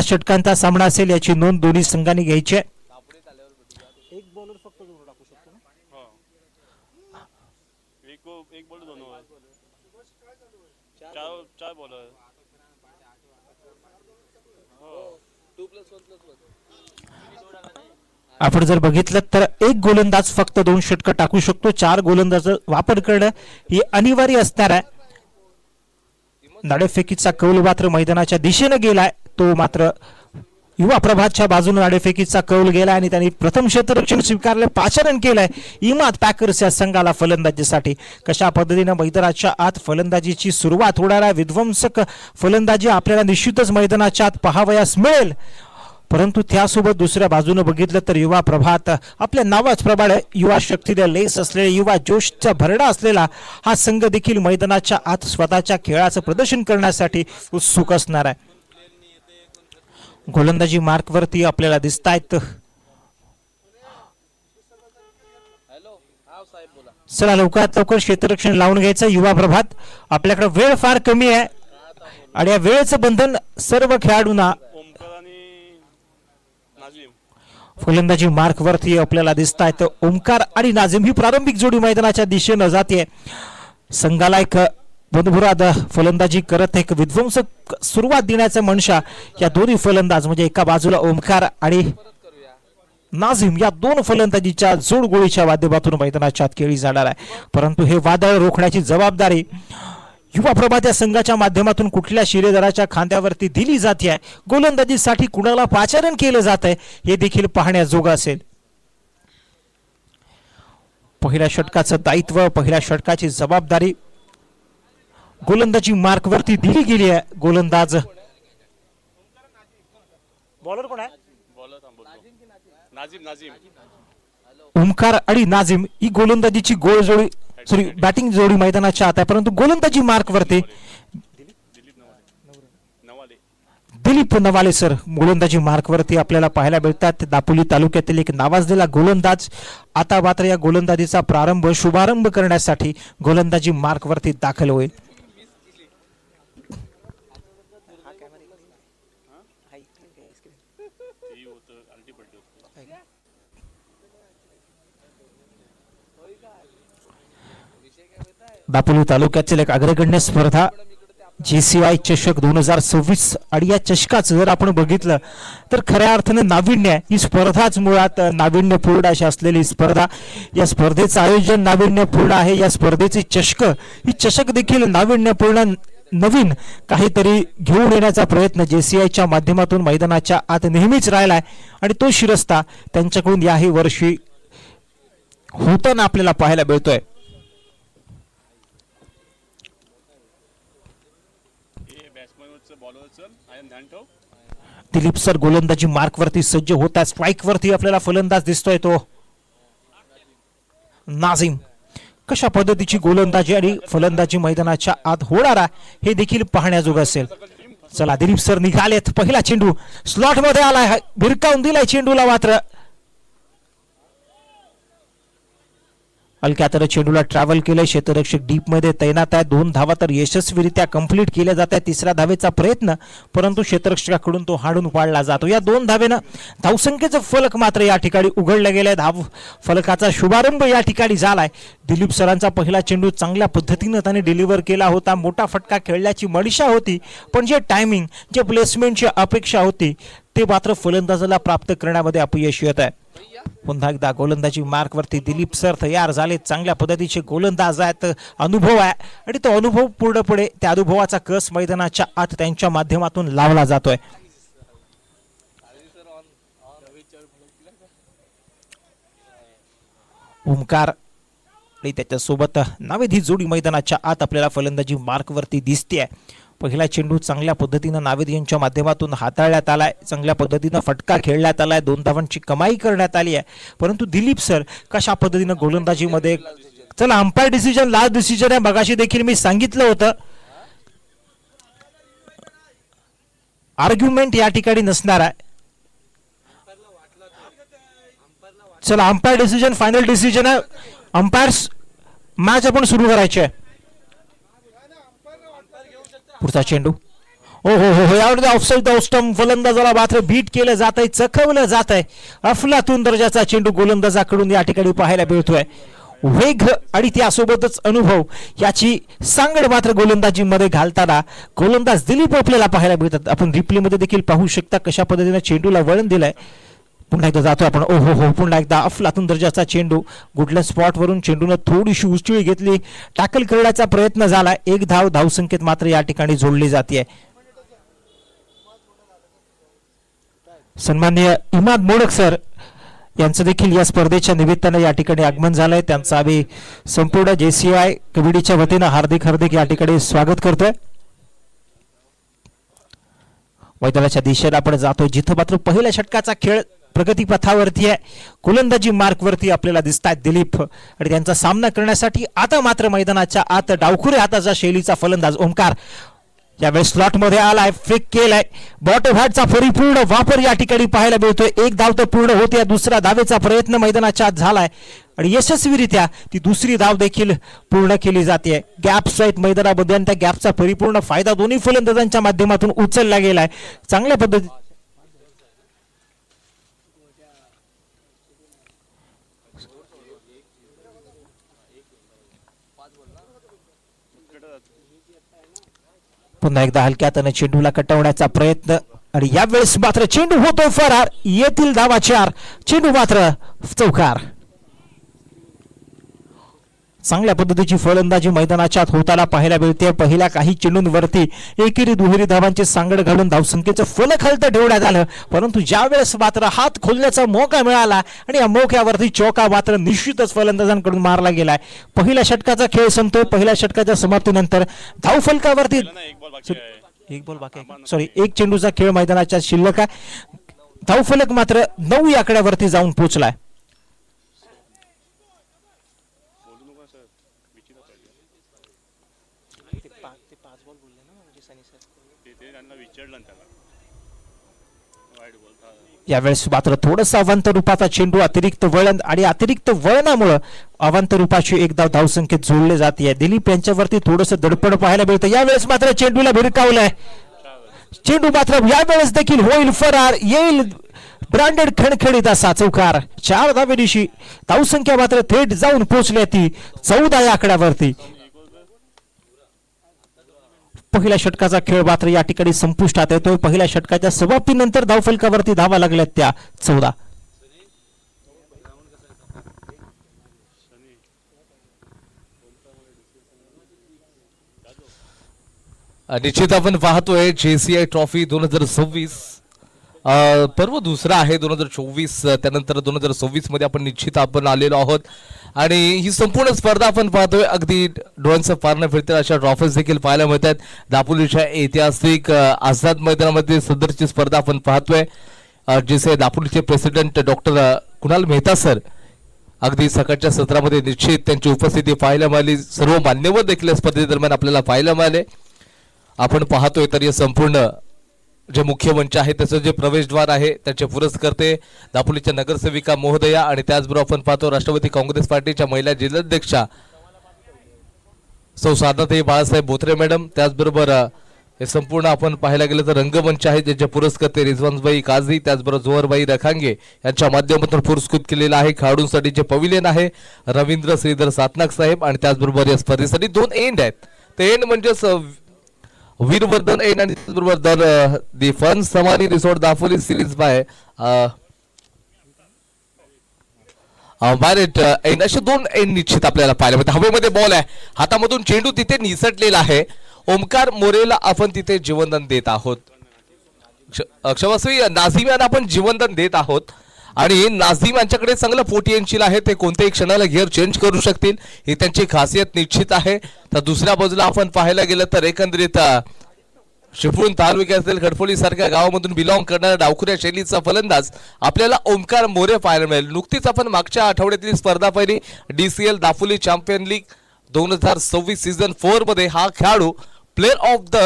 5 षटकांचा सामना असेल याची नोंद दोन्ही संघांनी घ्यायची आहे. एक बॉलर फक्त जोर टाकू शकतो ना. एक बॉल दोन चार बॉलर. आपण जर बघितलं तर एक गोलंदाज फक्त 2 षटकं टाकू शकतो. 4 गोलंदाज वापर करणं ही अनिवार्य असणार आहे. नाणेफेकीचा कौल मात्र मैदानाच्या दिशेने गेलाय. तो मात्र युवा प्रभातच्या बाजूने नाणेफेकीचा कौल गेला आणि त्यांनी प्रथम क्षेत्ररक्षण स्वीकारले, पाचारण केलंय इमाद पॅकर्स या संघाला फलंदाजीसाठी. कशा पद्धतीने मैदानाच्या आत फलंदाजीची सुरुवात होणार आहे. विध्वंसक फलंदाजी आपल्याला निश्चितच मैदानाच्या आत पाहावयास मिळेल. परंतु त्यासोबत दुसऱ्या बाजूने बघितलं तर युवा प्रभात आपल्या नावाच प्रमाणे युवा शक्तीने लेस असलेले, युवा जोशचा भरडा असलेला हा संघ देखील मैदानाच्या आत स्वतःच्या खेळाचं प्रदर्शन करण्यासाठी उत्सुक असणार आहे. गोलंदाजी मार्कवरती आपल्याला दिसत आहेत. चला लवकरात लवकर क्षेत्ररक्षण लावून घ्यायचं. युवा प्रभात आपल्याकडे वेळ फार कमी आहे आणि या वेळेचं बंधन सर्व खेळाडूंना फलंदाजी मार्कवरती आपल्याला दिसत आहेत. ओमकार आणि नाझिम ही प्रारंभिक जोडी मैदानाच्या दिशेने जाते. संघाला एक बंधुराद फलंदाजी करत एक विध्वंसक सुरुवात देण्याचा मनशा या दोन्ही फलंदाज म्हणजे एका बाजूला ओमकार आणि नाझिम या 2 फलंदाजीच्या जोडगोळीच्या माध्यमातून मैदानाच्या आत खेळली जाणार आहे. परंतु हे वादळ रोखण्याची जबाबदारी युवा प्रभात या संघाच्या माध्यमातून कुठल्या शिलेदाराच्या खांद्यावरती दिली जाते आहे. गोलंदाजीसाठी कुणाला पाचारण केलं जात आहे हे देखील पाहण्याजोगं असेल. पहिल्या षटकाचं दायित्व, पहिल्या षटकाची जबाबदारी गोलंदाजी मार्कवरती दिली गेली आहे. गोलंदाज बॉलर कोण आहे? ओमकार आणि नाझिम ही गोलंदाजीची गोल जोडी बॅटिंग जोडी मैदानाच्या आत आहे. परंतु गोलंदाजी मार्कवरती दिलीप नवाले सर गोलंदाजी मार्कवरती आपल्याला पाहायला मिळतात. दापोली तालुक्यातील एक नावाजलेला गोलंदाज आता मात्र या गोलंदाजीचा शुभारंभ करण्यासाठी गोलंदाजी मार्कवरती दाखल होईल. दापोली तालुक्यातील एक अग्रगण्य स्पर्धा JCI चषक 2026 आणि या चषकाचं जर आपण बघितलं तर खऱ्या अर्थाने नाविन्य आहे. ही स्पर्धाच मुळात नाविन्यपूर्ण अशी असलेली स्पर्धा. या स्पर्धेचं आयोजन नाविन्यपूर्ण आहे. या स्पर्धेची ही चषक देखील नाविन्यपूर्ण नवीन काहीतरी घेऊन येण्याचा प्रयत्न JCIच्या माध्यमातून मैदानाच्या आत नेहमीच राहिला आहे आणि तो शिरस्ता त्यांच्याकडून याही वर्षी होताना आपल्याला पाहायला मिळतोय. दिलीप सर गोलंदाजी मार्कवरती सज्ज होता. स्ट्राईक वरती आपल्याला फलंदाज दिसतोय तो नाझिम. कशा पद्धतीची गोलंदाजी आणि फलंदाजी मैदानाच्या आत होणार आहे हे देखील पाहण्याजोगं असेल. चला दिलीप सर निघालेत. पहिला चेंडू स्लॉट मध्ये आलाय, भिरकावून दिलाय चेंडूला. मात्र हलक्यात चेंडूला ट्रॅव्हल केलंय. क्षेत्ररक्षक डीप मध्ये तैनात आहे. 2 धावा तर यशस्वीरित्या कंप्लीट केल्या जात आहेत. 3ऱ्या धावेचा प्रयत्न, परंतु क्षेत्ररक्षकाकडून तो हाडून पाडला जातो. या 2 धावेनं धावसंख्येचं फलक मात्र या ठिकाणी उघडलं गेलंय. धाव फलकाचा शुभारंभ या ठिकाणी झालाय. दिलीप सरांचा पहिला चेंडू चांगल्या पद्धतीने त्याने डिलिव्हर केला होता. मोठा फटका खेळण्याची मनशा होती, पण जे टायमिंग, जे प्लेसमेंटची अपेक्षा होती ते मात्र फलंदाजाला प्राप्त करण्यामध्ये अपयश येत आहे. पुन्हा एकदा गोलंदाजी मार्कवरती दिलीप सर तयार झाले. चांगल्या पद्धतीचे गोलंदाज आहेत, अनुभव आहे आणि तो अनुभव पूर्णपणे त्या अनुभवाचा कस मैदानाच्या आत त्यांच्या माध्यमातून लावला जातोय. ओमकार आणि त्याच्यासोबत नावेद ही जोडी मैदानाच्या आत आपल्याला फलंदाजी मार्कवरती दिसते. पहिला चेंडू चांगल्या पद्धतीनं नावेद यांच्या माध्यमातून हाताळण्यात आलाय. चांगल्या पद्धतीनं फटका खेळण्यात आलाय. 2 धावांची कमाई करण्यात आली आहे. परंतु दिलीप सर कशा पद्धतीनं गोलंदाजीमध्ये, चला अंपायर डिसिजन लास्ट डिसिजन आहे. मगाशी देखील मी सांगितलं होतं आर्ग्युमेंट या ठिकाणी नसणार आहे. चला अंपायर डिसिजन फायनल डिसिजन आहे. अंपायर्स मॅच आपण सुरू करायची आहे. पुढचा चेंडू हो हो हो यावर ऑफसाईड स्टंप फलंदाजाला मात्र बीट केलं जात आहे, चखवलं जात आहे. अफलातून दर्जाचा चेंडू गोलंदाजाकडून या ठिकाणी पाहायला मिळतोय. वेग आणि त्यासोबतच अनुभव याची सांगड मात्र गोलंदाजीमध्ये घालताना गोलंदाज दिलीप आपल्याला पाहायला मिळतात. आपण रिप्लेमध्ये देखील पाहू शकता कशा पद्धतीने चेंडूला वळण दिलंय. पुन्हा एकदा जातो आपण. ओ हो हो पुन्हा एकदा अफलातून दर्जाचा चेंडू गुडल्या स्पॉटवरून चेंडूनं थोडीशी उचळी घेतली, टॅकल करण्याचा प्रयत्न झाला. एक धाव धावसंख्येत मात्र या ठिकाणी जोडली जाते. सन्माननीय इमाद मोडक सर यांचं देखील या स्पर्धेच्या निमित्तानं या ठिकाणी आगमन झालंय. त्यांचं आम्ही संपूर्ण JCI कबड्डीच्या वतीनं हार्दिक हार्दिक या ठिकाणी स्वागत करतोय. मैदानाच्या दिशेला आपण जातोय जिथं मात्र पहिल्या षटकाचा खेळ प्रगतीपथावरती आहे. गोलंदाजी मार्कवरती आपल्याला दिसतात दिलीप आणि त्यांचा सामना करण्यासाठी आता मात्र मैदानाच्या आत डावखुरे हाताचा शैलीचा फलंदाज ओमकार यावेळी स्लॉट मध्ये आलाय, फ्लिक केलाय. बॉटम हॅटचा परिपूर्ण वापर या ठिकाणी पाहायला मिळतोय. एक धाव तर पूर्ण होते, दुसरा धावेचा प्रयत्न मैदानाच्या आत झालाय आणि यशस्वीरित्या ती दुसरी धाव देखील पूर्ण केली जाते. गॅप्स आहेत मैदानामध्ये आणि त्या गॅपचा परिपूर्ण फायदा दोन्ही फलंदाजांच्या माध्यमातून उचलला गेलाय. चांगल्या पद्धती पुन्हा एकदा हलक्या हाताने चेंडूला कटवण्याचा प्रयत्न आणि यावेळेस मात्र चेंडू होतोय फरार. येथील धावा 4, चेंडू मात्र चौकार. चांगल्या पद्धतीची फलंदाजी मैदानाच्या आत होताना पाहायला मिळते. पहिल्या काही चेंडूंवरती एकेरी दुहेरी धावांची सांगड घालून धावसंख्येचं फलक हलतं ठेवण्यात आलं, परंतु ज्यावेळेस मात्र हात खोलण्याचा मौका मिळाला आणि या मौक्यावरती चौका मात्र निश्चितच फलंदाजांकडून मारला गेलाय. पहिल्या षटकाचा खेळ संपतोय. पहिल्या षटकाच्या समाप्तीनंतर धावफलकावरती एक बॉल बाकी आहे. एक बॉल बाकी आहे. सॉरी, एक चेंडूचा खेळ मैदानाच्या शिल्लक आहे. धावफलक मात्र 9 या आकड्यावरती जाऊन पोहोचलाय. बोलू नका सर, विचित्र पाहिजे. ते 5 बॉल बोलले ना म्हणजे सनी सर. ते त्यांना विचारलं ना त्याला वाईट बोलता. यावेळेस मात्र थोडंसं अवांत रूपाचा चेंडू, अतिरिक्त वळण आणि अतिरिक्त वळणामुळे अवांत रूपाची एक धाव धावसंख्येत जोडले जाते. दिलीप यांच्यावरती थोडंसं दडपण पाहायला मिळतं. यावेळेस मात्र चेंडूला भिरकावलंय. चेंडू मात्र यावेळेस देखील होईल फरार, येईल ब्रँडेड खणखणीत असा चौकार. 4 धावेनिशी धावसंख्या मात्र थेट जाऊन पोहोचली ती 14 या आकड्यावरती. पहिल्या षटकाचा खेळ मात्र या ठिकाणी संपुष्टात येतोय. पहिल्या षटकाच्या समाप्तीनंतर धावफलकावरती धावा लागल्यात त्या 14. निश्चित आपण पाहतोय JCI ट्रॉफी 2026 पर्व दुसरा आहे. 2024 त्यानंतर 2026 मध्ये आपण आलेलो आहोत आणि ही संपूर्ण स्पर्धा आपण पाहतोय. अगदी डोळ्यांचं पारणं फिरतील अशा ट्रॉफीज देखील पाहायला मिळतात. दापोलीच्या ऐतिहासिक आझाद मैदानामध्ये सदरची स्पर्धा आपण पाहतोय. JCI दापोलीचे president doctor Kunal Mehta sir अगदी सकाळच्या सत्रामध्ये निश्चित त्यांची उपस्थिती पाहायला मिळाली. सर्व मान्यवर देखील स्पर्धेदरम्यान आपल्याला पाहायला मिळाले. आपण पाहतोय तर हे संपूर्ण जे मुख्य मंच आहे त्याचं जे प्रवेशद्वार आहे त्याचे पुरस्कर्ते दापोलीच्या नगरसेविका महोदया आणि त्याचबरोबर आपण पाहतो राष्ट्रवादी काँग्रेस पार्टीच्या महिला जिल्हाध्यक्षा सौ साधाताई बाळासाहेब बोथरे मॅडम. त्याचबरोबर हे संपूर्ण आपण पाहायला गेलं तर रंगमंच आहे ज्याचे पुरस्कर्ते रिजवानबाई काझी त्याचबरोबर जोहरबाई रखांगे यांच्या माध्यमातून पुरस्कृत केलेला आहे. खेळाडूंसाठी जे पविलियन आहे रवींद्र श्रीधर सातनाक साहेब आणि त्याचबरोबर या स्पर्धेसाठी 2 एंड आहेत. ते एंड म्हणजे वीरवर्धन एंड आणि त्याचबरोबर the fun Samani resort Dapoli series by Marriott end असे 2 एंड निश्चित आपल्याला पाहायला मिळतात. हवेमध्ये बॉल आहे, हातामधून चेंडू तिथे निसटलेला आहे. ओमकार मोरेला आपण तिथे जीवनदान देत आहोत. क्षमस्वी नाझीम यांना आपण जीवनदान देत आहोत आणि नाझीम यांच्याकडे चांगलं पोटेन्शियल आहे. ते कोणत्याही क्षणाला गिअर चेंज करू शकतील, ही त्यांची खासियत निश्चित आहे. तर दुसऱ्या बाजूला आपण पाहायला गेलं तर एकंदरीत चिपळूण तालुक्यातील खडपोली सारख्या गावामधून बिलॉंग करणारा डावखुऱ्या शैलीचा फलंदाज आपल्याला ओमकार मोरे पाहायला मिळेल. नुकतीच आपण मागच्या आठवड्यातली स्पर्धा पाहिली DCL Dapoli champion league 2026 season 4 मध्ये हा खेळाडू प्लेअर ऑफ द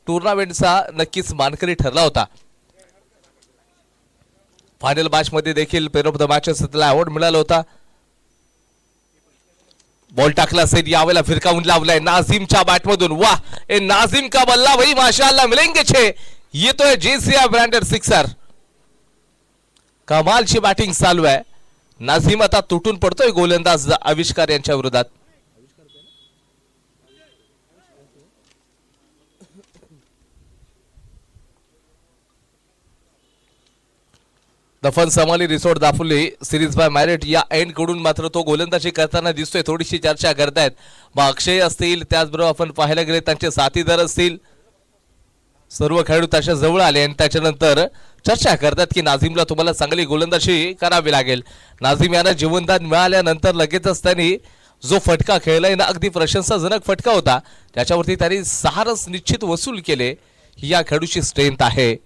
टुर्नामेंटचा नक्कीच मानकरी ठरला होता. फायनल मॅच मध्ये देखील प्लेअर ऑफ द मॅचेस त्याला अवॉर्ड मिळाला होता. बॉल टाकला असेल, यावेळेला फिरकावून लावलाय नाझीमच्या बॅटमधून. वा, ए नाझीम का बल्ला भाई, माशाअल्लाह मिलेंगे छे. येतोय जेसीआय ब्रँडेड सिक्सर. कमालची बॅटिंग चालू आहे. नाझीम आता तुटून पडतोय गोलंदाज आविष्कार यांच्या विरोधात. The fun Samali resort Dapoli series by Marriott या एंड कडून मात्र तो गोलंदाजी करताना दिसतोय. थोडीशी चर्चा करतायत. मग अक्षय असतील, त्याचबरोबर आपण पाहायला गेले त्यांचे साथीदार असतील, सर्व खेळाडू त्याच्या जवळ आले आणि त्याच्यानंतर चर्चा करतात की नाझीमला तुम्हाला चांगली गोलंदाजी करावी लागेल. नाझीम यांना जीवनदान मिळाल्यानंतर लगेचच त्यांनी जो फटका खेळलाय ना, अगदी प्रशंसाजनक फटका होता. त्याच्यावरती त्यांनी 6 रन्स निश्चित वसूल केले. ही या खेळाडूची स्ट्रेंथ आहे.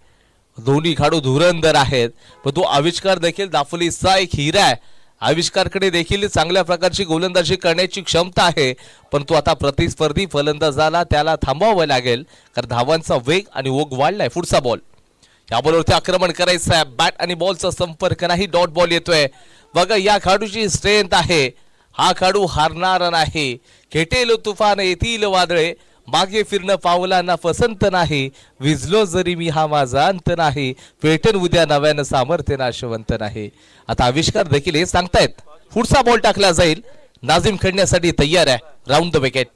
दोन्ही खेळाडू धुरंधर आहेत, पण तो आविष्कार देखील दापोलीचा एक हिरा आहे. आविष्कारकडे देखील चांगल्या प्रकारची गोलंदाजी करण्याची क्षमता आहे, पण तो आता प्रतिस्पर्धी फलंदाजाला त्याला थांबवावं लागेल, कारण धावांचा वेग आणि ओघ वाढलाय. पुढचा बॉल, या बॉलवरती आक्रमण करायचं आहे. बॅट आणि बॉलचा संपर्क नाही, डॉट बॉल येतोय. बघा या खेळाडूची स्ट्रेंथ आहे. हा खेळाडू हारणार नाही. खेटेल तुफान येतील वादळे, मागे फिरणं पावलांना पसंत नाही. विजलो जरी मी हा माझा अंत नाही, पेटन उद्या नव्यानं सामर्थ्य नाशवंत नाही. आता आविष्कार देखील हे सांगतायत. पुढचा बॉल टाकला जाईल. नाझीम खेळण्यासाठी तयार आहे. Round the wicket.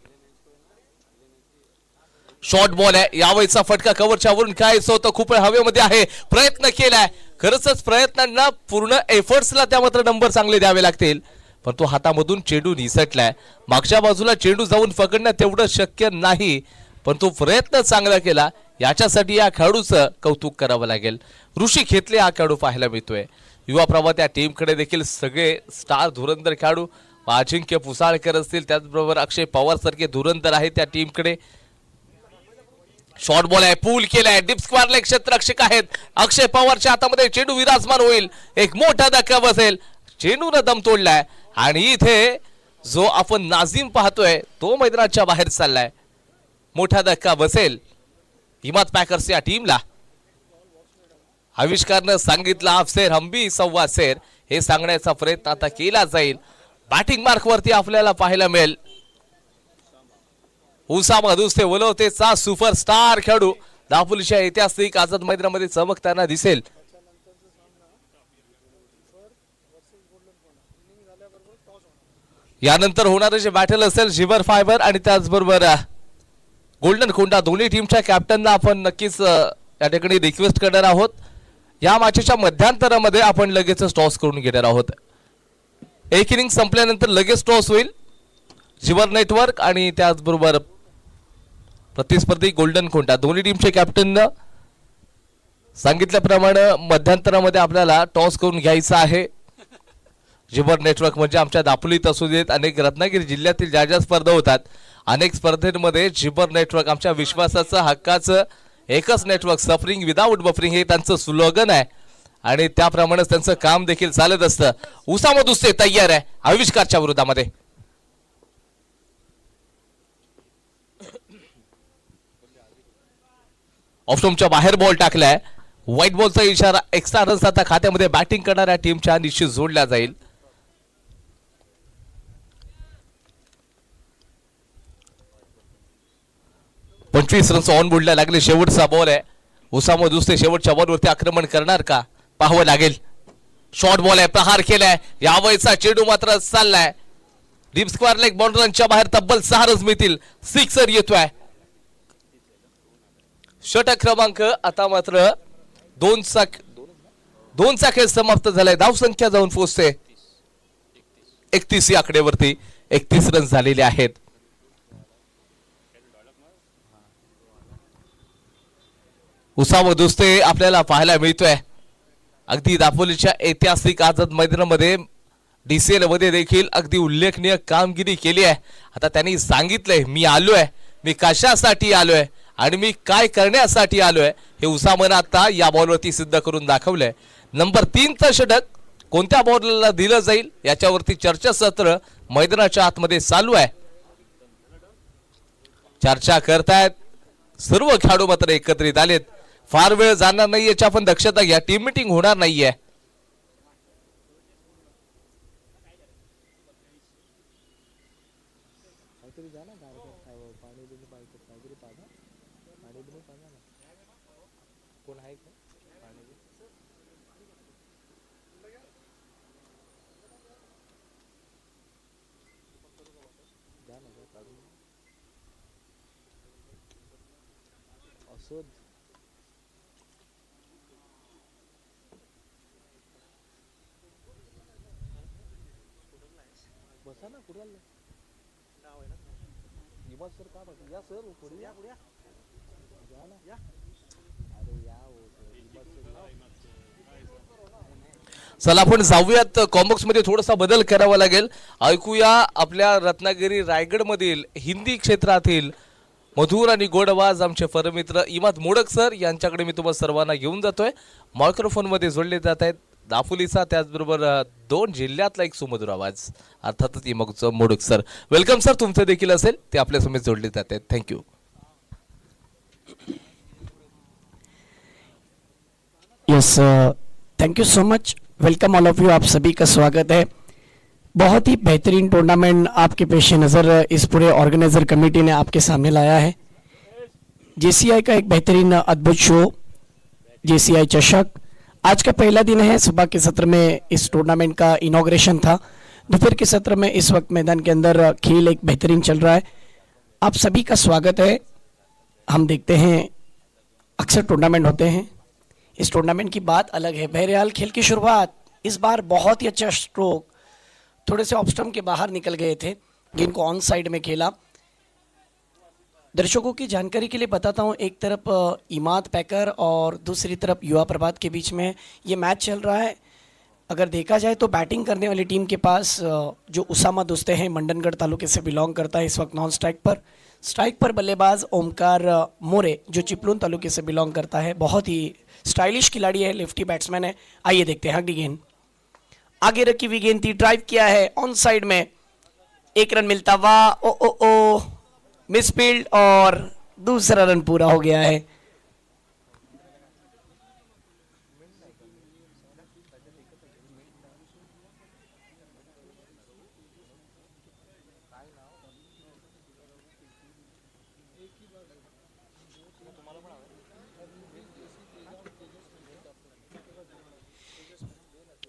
Short ball आहे. यावेळीचा फटका कव्हरच्या वरून काय होतं, खूप हवेमध्ये आहे. प्रयत्न केलाय, खरंच प्रयत्नांना पूर्ण एफर्ट्सला त्या मात्र नंबर चांगले द्यावे लागतील, पण तो हातामधून चेंडू निसटलाय. मागच्या बाजूला चेंडू जाऊन पकडणं तेवढं शक्य नाही, पण तो प्रयत्न चांगला केला. याच्यासाठी या खेळाडूचं कौतुक करावं लागेल. ऋषी खेतले हा खेळाडू पाहायला मिळतोय. युवा प्रवाह त्या टीमकडे देखील सगळे स्टार धुरंधर खेळाडू, अजिंक्य पुसाळकर असतील, त्याचबरोबर अक्षय पवार सारखे धुरंधर आहेत त्या टीमकडे. शॉर्ट बॉल आहे, पूल केलाय, डीप स्क्वेअरला क्षेत्ररक्षक आहेत. अक्षय पवारच्या हातामध्ये चेंडू विराजमान होईल. एक मोठा धक्का बसेल. चेंडूनं दम तोडलाय आणि इथे जो आपण नाझीम पाहतोय तो मैदानाच्या बाहेर चाललाय. मोठा धक्का बसेल हिमात पॅकर्स या टीमला. आविष्कारनं सांगितलं हाफ सेर हंबी सव्वा सेर, हे सांगण्याचा प्रयत्न आता केला जाईल. बॅटिंग मार्क वरती आपल्याला पाहायला मिळेल उसामा दुसते वलवतेचा सुपरस्टार खेळाडू दापोलीच्या ऐतिहासिक आझाद मैदानामध्ये चमकताना दिसेल. यानंतर होणारे जे बॅटल असेल जिबर फायबर आणि त्याचबरोबर गोल्डन कोंडा, दोन्ही टीमच्या कॅप्टनना आपण नक्कीच या ठिकाणी रिक्वेस्ट करणार आहोत. या मॅचच्या मध्यांतरामध्ये आपण लगेच टॉस करून घेणार आहोत. एक इनिंग संपल्यानंतर लगेच टॉस होईल. जिबर नेटवर्क आणि त्याचबरोबर प्रतिस्पर्धी गोल्डन कोंडा, दोन्ही टीमचे कॅप्टन सांगितल्याप्रमाणे मध्यांतरामध्ये आपल्याला टॉस करून घ्यायचा आहे. जिबर नेटवर्क म्हणजे आमच्या दापोलीत असू देत, अनेक रत्नागिरी जिल्ह्यातील ज्या ज्या स्पर्धा होतात, अनेक स्पर्धेमध्ये जिबर नेटवर्क आमच्या विश्वासाचं हक्काचं एकच नेटवर्क, सफरिंग विदाऊट बफरिंग हे त्यांचं स्लोगन आहे आणि त्याप्रमाणेच त्यांचं काम देखील चालत असतं. उसामा दुसरे तयार आहे आविष्कारच्या विरोधामध्ये. ऑफस्टॉमच्या बाहेर बॉल टाकलाय. व्हाईट बॉलचा इशारा. एक्स्ट्रा रन्स आता खात्यामध्ये बॅटिंग करणाऱ्या टीमच्या निश्चित जोडल्या जाईल. पंचवीस रन्स ऑन बोर्डला लागले. शेवटचा बॉल आहे. उसामा दुसरे शेवटच्या बॉलवरती आक्रमण करणार का पाहावं लागेल. शॉर्ट बॉल आहे, प्रहार केलाय. यावेळीचा चेंडू मात्र चाललाय डीप स्क्वेअर लेग बाउंड्रीच्या बाहेर. तब्बल 6 रन्स मिळतील. सिक्सर येतोय. षटक क्रमांक आता मात्र 2चा खेळ समाप्त झालाय. धावसंख्या जाऊन पोहोचते 31 या आकड्यावरती. 31 रन झालेले आहेत. उसामा दुसरे आपल्याला पाहायला मिळतोय. अगदी दापोलीच्या ऐतिहासिक आझाद मैदानामध्ये DCL मध्ये देखील अगदी उल्लेखनीय कामगिरी केली आहे. आता त्यांनी सांगितलंय मी आलोय, मी कशासाठी आलोय आणि मी काय करण्यासाठी आलोय हे उसामानं आता या बॉलवरती सिद्ध करून दाखवलंय. नंबर 3चं षटक कोणत्या बॉलरला दिलं जाईल याच्यावरती चर्चासत्र मैदानाच्या आतमध्ये चालू आहे. चर्चा करतायत सर्व खेळाडू मात्र एकत्रित आलेत. फार वेळ जाणार नाही याची आपण दक्षता घ्या. टीम मीटिंग होणार नाहीये. चला आपण जाऊयात कॉम्बॉक्स मध्ये थोडासा बदल करावा लागेल. ऐकूया आपल्या रत्नागिरी रायगड मधील हिंदी क्षेत्रातील मधुर आणि गोड आवाज आमचे परमित्र इमाद मोडक सर यांच्याकडे मी तुम्हाला सर्वांना घेऊन जातोय. मायक्रोफोन मध्ये जोडले जात आहेत दापोलीचा त्याचबरोबर 2 जिल्ह्यातला एक सुमधुर आवाज अर्थातच Imad modak sir. Welcome sir. तुमचं देखील असेल ते आपल्या समोर जोडले जात आहेत. Thank you. Yes thank you so much. Welcome all of you. आप सभी का स्वागत है. बहुत ही बेहतरीन टूर्नामेंट आपके पेश नज़र इस पूरे ऑर्गेनाइजर कमेटी ने आपके सामने लाया है. जेसीआई का एक बेहतरीन अद्भुत शो जेसीआई चषक. आज का पहला दिन है. सुबह के सत्र में इस टूर्नामेंट का इनॉग्रेशन था. दोपहर के सत्र में इस वक्त मैदान के अंदर खेल एक बेहतरीन चल रहा है. आप सभी का स्वागत है. हम देखते हैं अक्सर टूर्नामेंट होते हैं. इस टूर्नामेंट की बात अलग है. बहरहाल खेल की शुरुआत इस बार बहुत ही अच्छा स्ट्रोक, थोड़े से ऑफ स्टंप के बाहर निकल गए थे जिनको ऑन साइड में खेला. दर्शकों की जानकारी के लिए बताता हूं, एक तरफ इमाद पैकर और दूसरी तरफ युवा प्रभात के बीच में ये मैच चल रहा है. अगर देखा जाए तो बैटिंग करने वाली टीम के पास जो उसामा दुस्ते हैं मंडनगढ़ तालुके से बिलोंग करता है इस वक्त नॉन स्ट्राइक पर. स्ट्राइक पर बल्लेबाज ओमकार मोरे जो चिपलून तालुके से बिलोंग करता है. बहुत ही स्टाइलिश खिलाड़ी है, लेफ्टी बैट्समैन है. आइए देखते हैं. अगली गेंद आगे रखी हुई गेंद थी, ड्राइव किया है ऑन साइड में. 1 रन मिलता. वाह ओ ओ ओ मिसफील्ड और दूसरा रन पूरा हो गया है.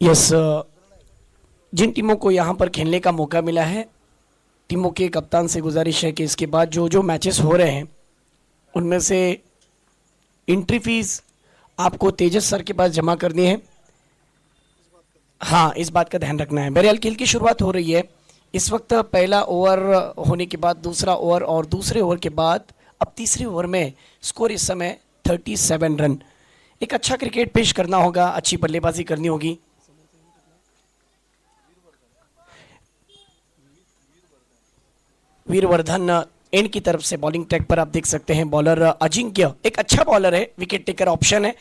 यस जिन टीमों को यहाँ पर खेलने का मौका मिला है, टीमों के कप्तान से गुजारिश है कि इसके बाद जो जो मैचेस हो रहे हैं उनमें से एंट्री फीस आपको तेजस सर के पास जमा करनी है. हाँ, इस बात का ध्यान रखना है. बहरहाल खेल की शुरुआत हो रही है. इस वक्त पहला ओवर होने के बाद दूसरा ओवर और दूसरे ओवर के बाद अब तीसरे ओवर में स्कोर इस समय 37 रन. एक अच्छा क्रिकेट पेश करना होगा, अच्छी बल्लेबाजी करनी होगी. वीरवर्धन एंड की तरफ से बॉलिंग ट्रैक पर आप देख सकते हैं. बॉलर अजिंक्य एक अच्छा बॉलर है, विकेट टेकर ऑप्शन है,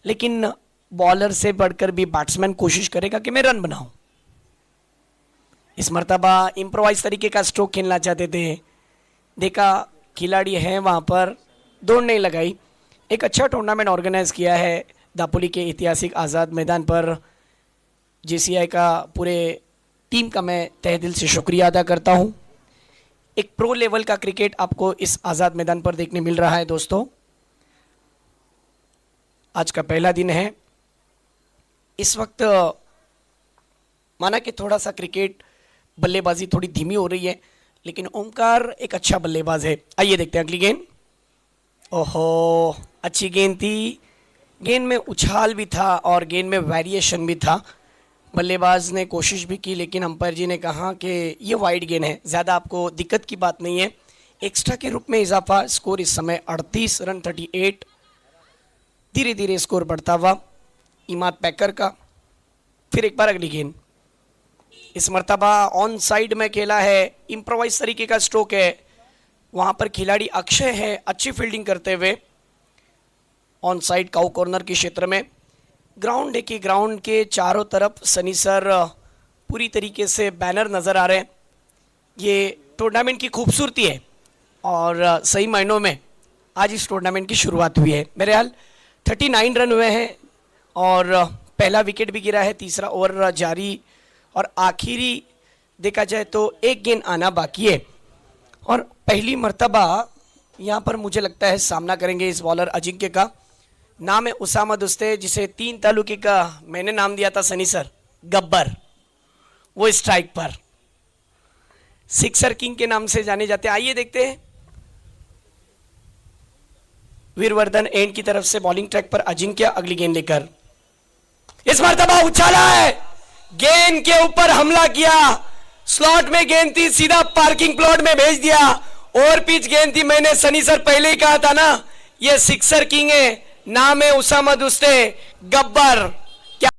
लेकिन बॉलर से बढ़कर भी बैट्समैन कोशिश करेगा कि मैं रन बनाऊं. इस मर्तबा इम्प्रोवाइज तरीके का स्ट्रोक खेलना चाहते थे. देखा खिलाड़ी हैं वहां पर, दौड़ नहीं लगाई. एक अच्छा टूर्नामेंट ऑर्गेनाइज किया है दापोली के ऐतिहासिक आज़ाद मैदान पर. जेसीआई का पूरे टीम का मैं तहे दिल से शुक्रिया अदा करता हूं. एक प्रो लेवल का क्रिकेट आपको इस आज़ाद मैदान पर देखने मिल रहा है दोस्तों. आज का पहला दिन है. इस वक्त माना कि थोड़ा सा क्रिकेट बल्लेबाजी थोड़ी धीमी हो रही है, लेकिन ओमकार एक अच्छा बल्लेबाज है. आइए देखते हैं अगली गेंद. ओहो, अच्छी गेंद थी. गेंद में उछाल भी था और गेंद में वेरिएशन भी था. बल्लेबाज ने कोशिश भी की, लेकिन अंपायर जी ने कहा कि ये वाइड गेंद है, ज़्यादा आपको दिक्कत की बात नहीं है. एक्स्ट्रा के रूप में इजाफा. स्कोर इस समय 38 रन 38. धीरे धीरे स्कोर बढ़ता हुआ इमाद पैकर का. फिर एक बार अगली गेंद. इस मर्तबा ऑन साइड में खेला है. इम्प्रोवाइज तरीके का स्ट्रोक है. वहाँ पर खिलाड़ी अक्षय है अच्छी फील्डिंग करते हुए. ऑन साइड काउ कॉर्नर के क्षेत्र में ग्राउंड है कि ग्राउंड के चारों तरफ सनी सर पूरी तरीके से बैनर नज़र आ रहे हैं. ये टूर्नामेंट की खूबसूरती है और सही मायनों में आज इस टूर्नामेंट की शुरुआत हुई है. बहरहाल 39 रन हुए हैं और पहला विकेट भी गिरा है. तीसरा ओवर जारी और आखिरी देखा जाए तो एक गेंद आना बाकी है. और पहली मर्तबा यहाँ पर मुझे लगता है सामना करेंगे इस बॉलर अजिंक्य का. नाम है उसामा दुस्ते, जिसे 3 तालुके का मैंने नाम दिया था सनी सर, गब्बर. वो स्ट्राइक पर सिक्सर किंग के नाम से जाने जाते हैं. आइए देखते हैं. वीरवर्धन एंड की तरफ से बॉलिंग ट्रैक पर अजिंक्य अगली गेंद लेकर, इस मर्तबा उछाला है, गेंद के ऊपर हमला किया, स्लॉट में गेंद थी, सीधा पार्किंग प्लॉट में भेज दिया, और पिच गेंद थी। मैंने सनी सर पहले ही कहा था ना, ये सिक्सर किंग है, नाम है उसामा दुस्ते गब्बर। क्या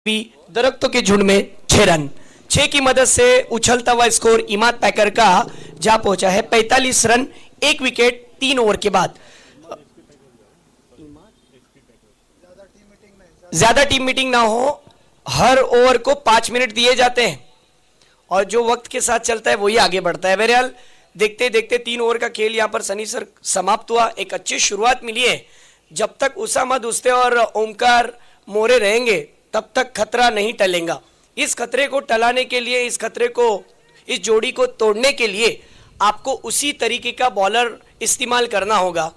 भी दरख्तों के झुंड में 6 रन, 6 की मदद से उछलता हुआ स्कोर इमाद पैकर का जा पहुंचा है 45 रन, 1 विकेट 3 ओवर के बाद। ज्यादा टीम मीटिंग ना हो, हर ओवर को 5 मिनट दिए जाते हैं और जो वक्त के साथ चलता है वही आगे बढ़ता है। बहरहाल देखते देखते 3 ओवर का खेल यहां पर सनी सर समाप्त हुआ। एक अच्छी शुरुआत मिली है, जब तक उसामा दुस्ते और ओमकार मोरे रहेंगे तब तक खतरा नहीं टलेगा। इस खतरे को टलाने के लिए, इस जोड़ी को तोड़ने के लिए आपको उसी तरीके का बॉलर इस्तेमाल करना होगा।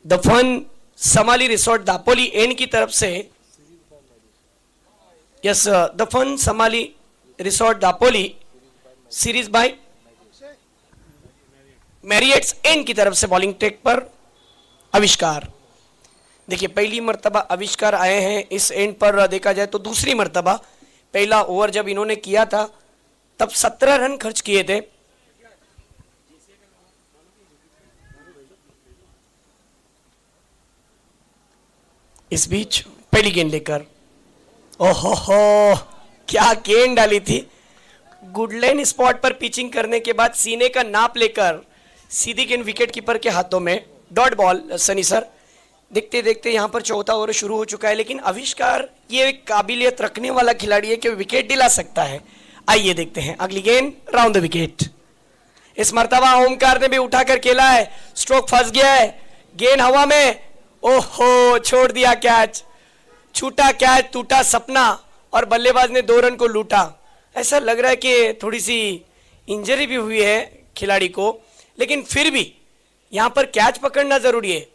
दफन समाली रिसोर्ट दापोली एंड की तरफ से, yes, the fun Samali resort Dapoli series by Marriott's end की तरफ से बॉलिंग ट्रैक पर आविष्कार। देखिए पहली मर्तबा आविष्कार आए हैं इस एंड पर, देखा जाए तो दूसरी मर्तबा। पहला ओवर जब इन्होंने किया था तब 17 रन खर्च किए थे। इस बीच पहली गेंद लेकर, ओहो हो, क्या गेंद डाली थी। गुडलैंड स्पॉट पर पिचिंग करने के बाद सीने का नाप लेकर सीधी गेंद विकेट कीपर के हाथों में, डॉट बॉल सनी सर। देखते देखते यहां पर चौथा ओवर शुरू हो चुका है, लेकिन आविष्कार ये एक काबिलियत रखने वाला खिलाड़ी है कि विकेट दिला सकता है। आइए देखते हैं अगली गेंद, राउंड द विकेट। इस मर्तबा ओमकार ने भी उठाकर खेला है, स्ट्रोक फंस गया है, गेंद हवा में, ओहो, छोड़ दिया कैच, छूटा कैच, टूटा सपना और बल्लेबाज ने 2 रन को लूटा। ऐसा लग रहा है कि थोड़ी सी इंजरी भी हुई है खिलाड़ी को, लेकिन फिर भी यहां पर कैच पकड़ना जरूरी है।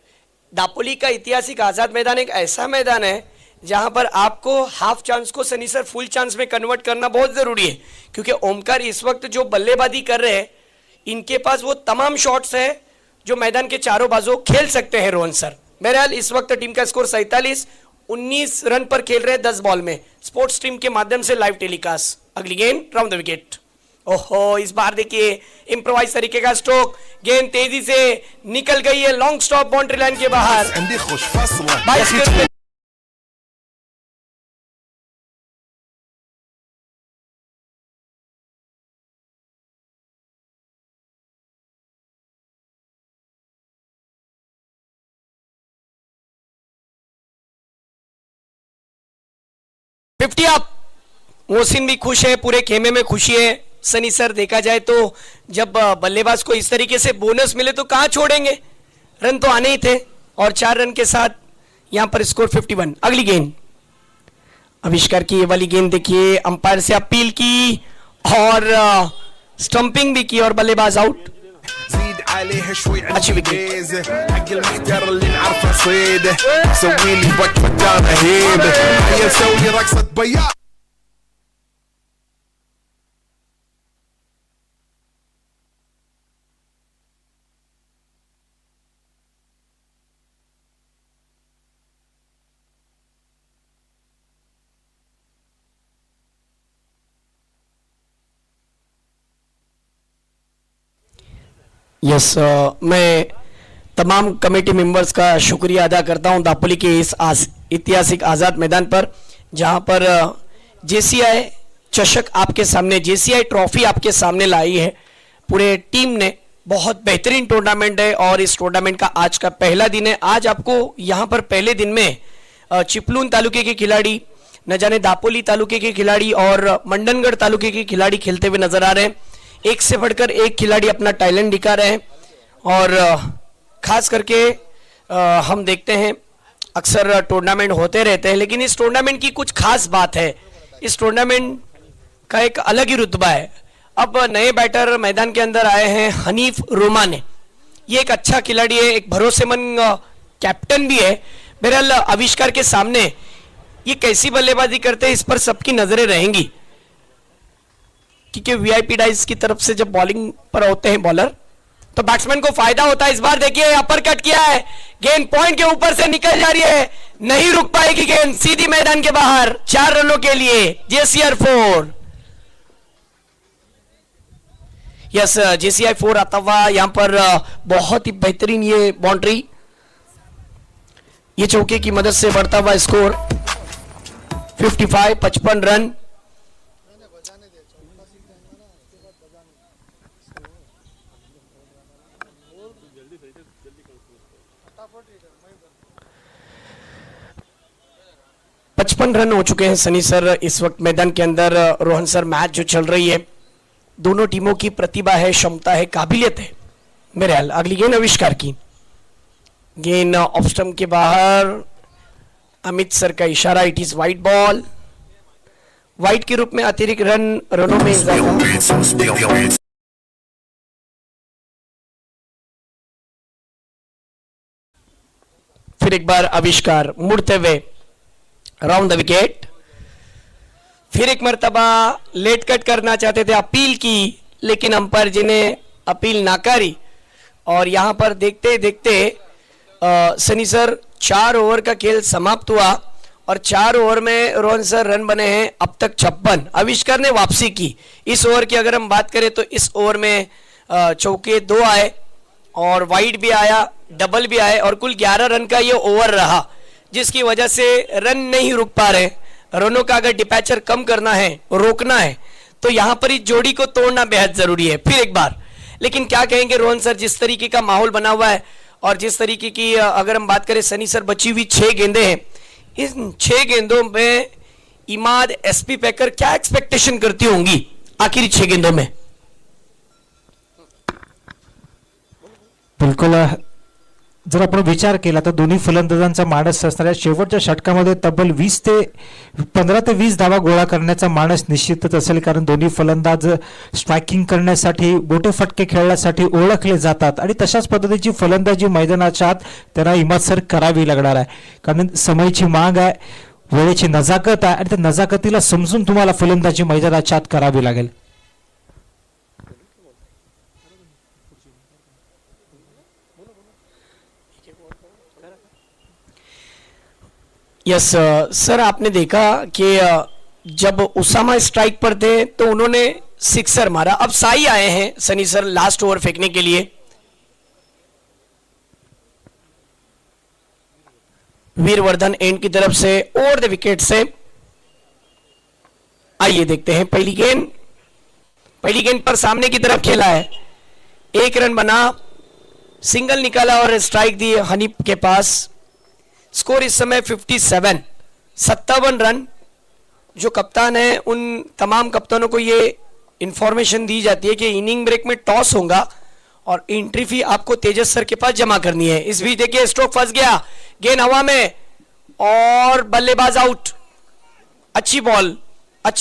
दापोली का ऐतिहासिक आजाद मैदान एक ऐसा मैदान है जहां पर आपको हाफ चांस को सनी सर फुल चांस में कन्वर्ट करना बहुत जरूरी है, क्योंकि ओमकार इस वक्त जो बल्लेबाजी कर रहे हैं, इनके पास वो तमाम शॉट्स है जो मैदान के चारों बाजू खेल सकते हैं रोहन सर। बहरहाल इस वक्त टीम का स्कोर 47, 19 रन पर खेल रहे हैं 10 बॉल में, स्पोर्ट्स स्ट्रीम के माध्यम से लाइव टेलीकास्ट। अगली गेंद, राउंड द विकेट। ओहो, इस बार देखिए इंप्रोवाइज तरीके का स्ट्रोक, गेंद तेजी से निकल गई है लॉन्ग स्टॉप बाउंड्री लाइन के बाहर। 50 अप। मोहसिन भी खुश है, पूरे खेमे में खुशी है। सनी सर देखा जाए तो जब बल्लेबाज को इस तरीके से बोनस मिले तो कहां छोड़ेंगे, रन तो आने ही थे और 4 रन के साथ यहां पर स्कोर 51। अगली गेंद, आविष्कार की ये वाली गेंद देखिए, अंपायर से अपील की और स्टंपिंग भी की और बल्लेबाज आउट। अच्छी विकेट। حق المحجر اللي نعرفه صيد سوي لي وقفه رهيب هيا سوي رقصه بياض यस, मैं तमाम कमेटी मेंबर्स का शुक्रिया अदा करता हूं दापोली के इस ऐतिहासिक आज़ाद मैदान पर, जहां पर जेसीआई चषक आपके सामने, जेसीआई ट्रॉफी आपके सामने लाई है। पूरे टीम ने बहुत बेहतरीन टूर्नामेंट है और इस टूर्नामेंट का आज का पहला दिन है। आज आपको यहां पर पहले दिन में चिपलून तालुके के खिलाड़ी, न जाने दापोली तालुके के खिलाड़ी और मंडनगढ़ तालुके के खिलाड़ी खेलते हुए नजर आ रहे हैं। एक से बढ़कर एक खिलाड़ी अपना टैलेंट दिखा रहे हैं और खास करके हम देखते हैं अक्सर टूर्नामेंट होते रहते हैं, लेकिन इस टूर्नामेंट की कुछ खास बात है। इस टूर्नामेंट का एक अलग ही रुतबा है। अब नए बैटर मैदान के अंदर आए हैं हनीफ रोमाने। ये एक अच्छा खिलाड़ी है, एक भरोसेमंद कैप्टन भी है। बहरहाल आविष्कार के सामने ये कैसी बल्लेबाजी करते हैं इस पर सबकी नजरें रहेंगी, क्योंकि वीआईपी डाइस की तरफ से जब बॉलिंग पर होते हैं बॉलर तो बैट्समैन को फायदा होता है। इस बार देखिए अपर कट किया है, गेंद पॉइंट के ऊपर से निकल जा रही है, नहीं रुक पाएगी गेंद, सीधी मैदान के बाहर 4 रनों के लिए जेसीआर 4। यस, जेसीआई 4 आता हुआ यहां पर बहुत ही बेहतरीन ये बाउंड्री, ये चौके की मदद से बढ़ता हुआ स्कोर 55 रन। पचपन रन हो चुके हैं सनी सर इस वक्त मैदान के अंदर। रोहन सर, मैच जो चल रही है दोनों टीमों की प्रतिभा है, क्षमता है, काबिलियत है। मेरे हाल अगली गेंद आविष्कार की, गेंद ऑफ स्टंप के बाहर, अमित सर का इशारा, it is wide ball. Wide के रूप में अतिरिक्त रनों में इजाफा। फिर एक बार आविष्कार मुड़ते हुए राउंड द विकेट। फिर एक मर्तबा लेट कट करना चाहते थे, अपील की, लेकिन अंपायर जी ने अपील नाकारी। और यहां पर देखते देखते सनी सर 4 ओवर का खेल समाप्त हुआ और 4 ओवर में रोहन सर रन बने हैं अब तक 56। आविष्कार ने वापसी की। इस ओवर की अगर हम बात करें तो इस ओवर में चौके 2 आए और वाइड भी आया, डबल भी आए और कुल 11 रन का ये ओवर रहा, जिसकी वजह से रन नहीं रुक पा रहे। रनों का अगर डिपैचर कम करना है, रोकना है, तो यहां पर इस जोड़ी को तोड़ना बेहद जरूरी है। फिर एक बार, लेकिन क्या कहेंगे रोहन सर, जिस तरीके का माहौल बना हुआ है और जिस तरीके की अगर हम बात करें सनी सर बची हुई 6 गेंदें हैं, इन 6 गेंदों में इमाद, एसपी पैकर क्या एक्सपेक्टेशन करती होंगी आखिरी 6 गेंदों में? बिलकुल, जर आपण विचार केला तर दोन्ही फलंदाजांचा मानस असणाऱ्या शेवटच्या षटकामध्ये तब्बल 15 ते 20 धावा गोळा करण्याचा मानस निश्चितच असेल, कारण दोन्ही फलंदाज स्ट्रायकिंग करण्यासाठी, गोटे फटके खेळण्यासाठी ओळखले जातात आणि तशाच पद्धतीची फलंदाजी मैदानाच्या आत त्यांना इमादसर करावी लागणार आहे, कारण समयची माग आहे, वेळेची नजाकत आहे आणि त्या नजाकतीला समजून तुम्हाला फलंदाजी मैदानाच्या आत करावी लागेल. यस सर, आपने देखा कि जब उसामा स्ट्राइक पर थे तो उन्होंने सिक्सर मारा। अब साई आए हैं सनी सर लास्ट ओवर फेंकने के लिए। वीरवर्धन एंड की तरफ से ओवर द विकेट से। आइए देखते हैं पहली गेंद पर सामने की तरफ खेला है, 1 रन बना, सिंगल निकाला और स्ट्राइक दी हनीफ के पास। स्कोर इस समय 57 रन। जो कप्तान है उन तमाम कप्तानों को ये इंफॉर्मेशन दी जाती है कि इनिंग ब्रेक में टॉस होगा और एंट्री फी आपको तेजस सर के पास जमा करनी है। इस बीच देखिए स्ट्रोक फंस गया, गेंद हवा में और बल्लेबाज आउट। अच्छी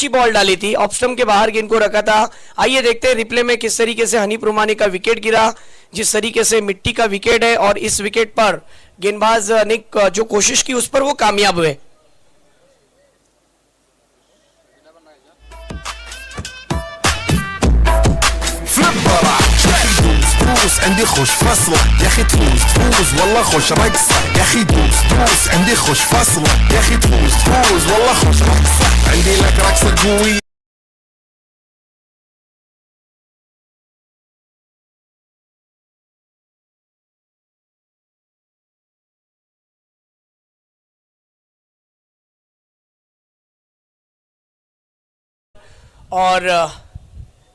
बॉल डाली थी, ऑफ स्टंप के बाहर गेंद को रखा था। आइए देखते हैं रिप्ले में किस तरीके से हनीफ रुमानी का विकेट गिरा, जिस तरीके से मिट्टी का विकेट है और इस विकेट पर गेंदबाज ने जो कोशिश की उस पर वो कामयाब हुए। دوس عندي خوش فصل يا اخي، تفوز والله خوش رقصه يا اخي، دوس عندي خوش فصل يا اخي، تفوز والله خوش رقصه، عندي لك رقصه قويه. और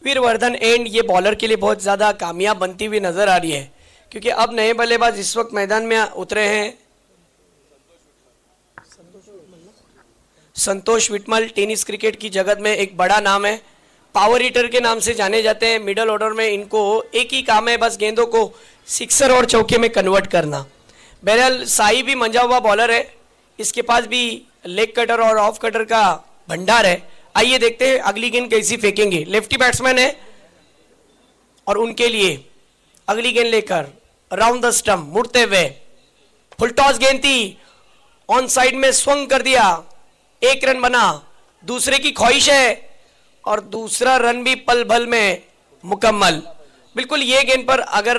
वीरवर्धन एंड ये बॉलर के लिए बहुत ज़्यादा कामयाब बनती हुई नज़र आ रही है, क्योंकि अब नए बल्लेबाज इस वक्त मैदान में उतरे हैं। संतोष विटमल टेनिस क्रिकेट की जगत में एक बड़ा नाम है, पावर हिटर के नाम से जाने जाते हैं। मिडल ऑर्डर में इनको एक ही काम है, बस गेंदों को सिक्सर और चौके में कन्वर्ट करना। बहरहाल साई भी मंजा हुआ बॉलर है, इसके पास भी लेग कटर और ऑफ कटर का भंडार है। आइए देखते हैं अगली गेंद कैसी फेंकेंगे। लेफ्टी बैट्समैन है और उनके लिए अगली गेंद लेकर राउंड द स्टंप मुड़ते हुए फुल टॉस गेंद थी, ऑन साइड में स्वंग कर दिया, 1 रन बना। दूसरे की ख्वाहिश है और दूसरा रन भी पल भल में मुकम्मल। बिल्कुल ये गेंद पर अगर